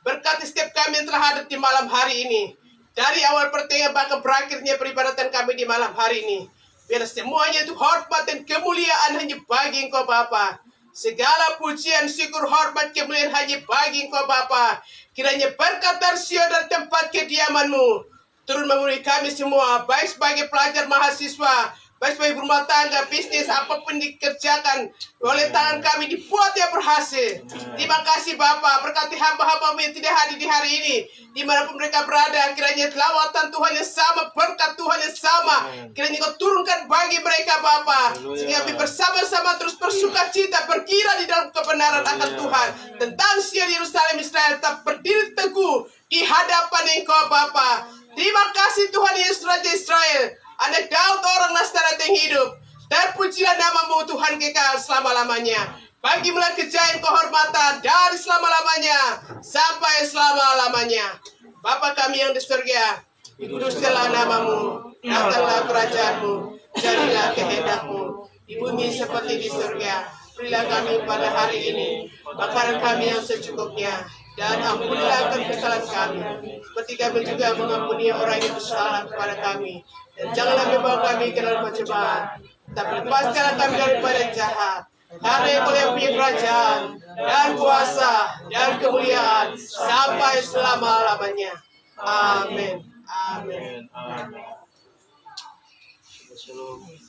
Berkati setiap kami yang telah hadir di malam hari ini. Dari awal pertengahan bahkan berakhirnya peribadatan kami di malam hari ini. Biar semuanya itu hormat dan kemuliaan hanya bagi Engkau Bapa. Segala pujian, syukur, hormat, kemuliaan hanya bagi Engkau Bapa. Kiranya berkat dari Sion dan tempat kediaman-Mu turun memenuhi kami semua, baik sebagai pelajar mahasiswa, baik sebagai rumah tangga, bisnis, apapun dikerjakan oleh tangan kami dibuat yang berhasil. Terima kasih Bapa, berkati hamba-hamba-Mu yang tidak hadir di hari ini, dimanapun mereka berada, kiranya lawatan Tuhan yang sama, berkat Tuhan yang sama, kiranya Kau turunkan bagi mereka Bapa, sehingga kami bersama-sama terus bersuka cita, berkira di dalam kebenaran akan Tuhan, tentang Sion Yerusalem Israel tetap berdiri teguh di hadapan Engkau Bapa. Terima kasih Tuhan Yesus Raja Israel, anak Daud orang Nazaret yang hidup. Terpujilah nama-Mu Tuhan kekal selama-lamanya. Bagi mulai kejayaan kehormatan dari selama-lamanya sampai selama-lamanya. Bapa kami yang di surga, dikuduskanlah nama-Mu, datanglah kerajaan-Mu, jadilah kehendak-Mu di bumi seperti di surga. Berilah kami pada hari ini makanan kami yang secukupnya, dan ampunilah kesalahan kami, seperti kami juga mengampuni orang yang bersalah kepada kami. Dan janganlah membawa kami ke dalam pencobaan, tapi lepaskanlah kami daripada jahat. Karena Engkau yang punya kerajaan, dan kuasa, dan kemuliaan, sampai selama-lamanya. Amin. Amin.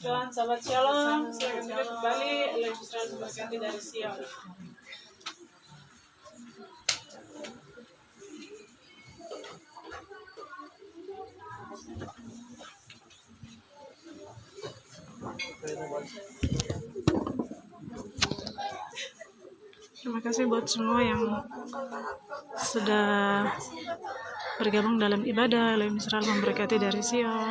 Tuhan, sahabat Shalom, silakan kita kembali. Allah Israel memberkati dari Sion. Terima kasih buat semua yang sudah bergabung dalam ibadah. Allah Israel memberkati dari Sion.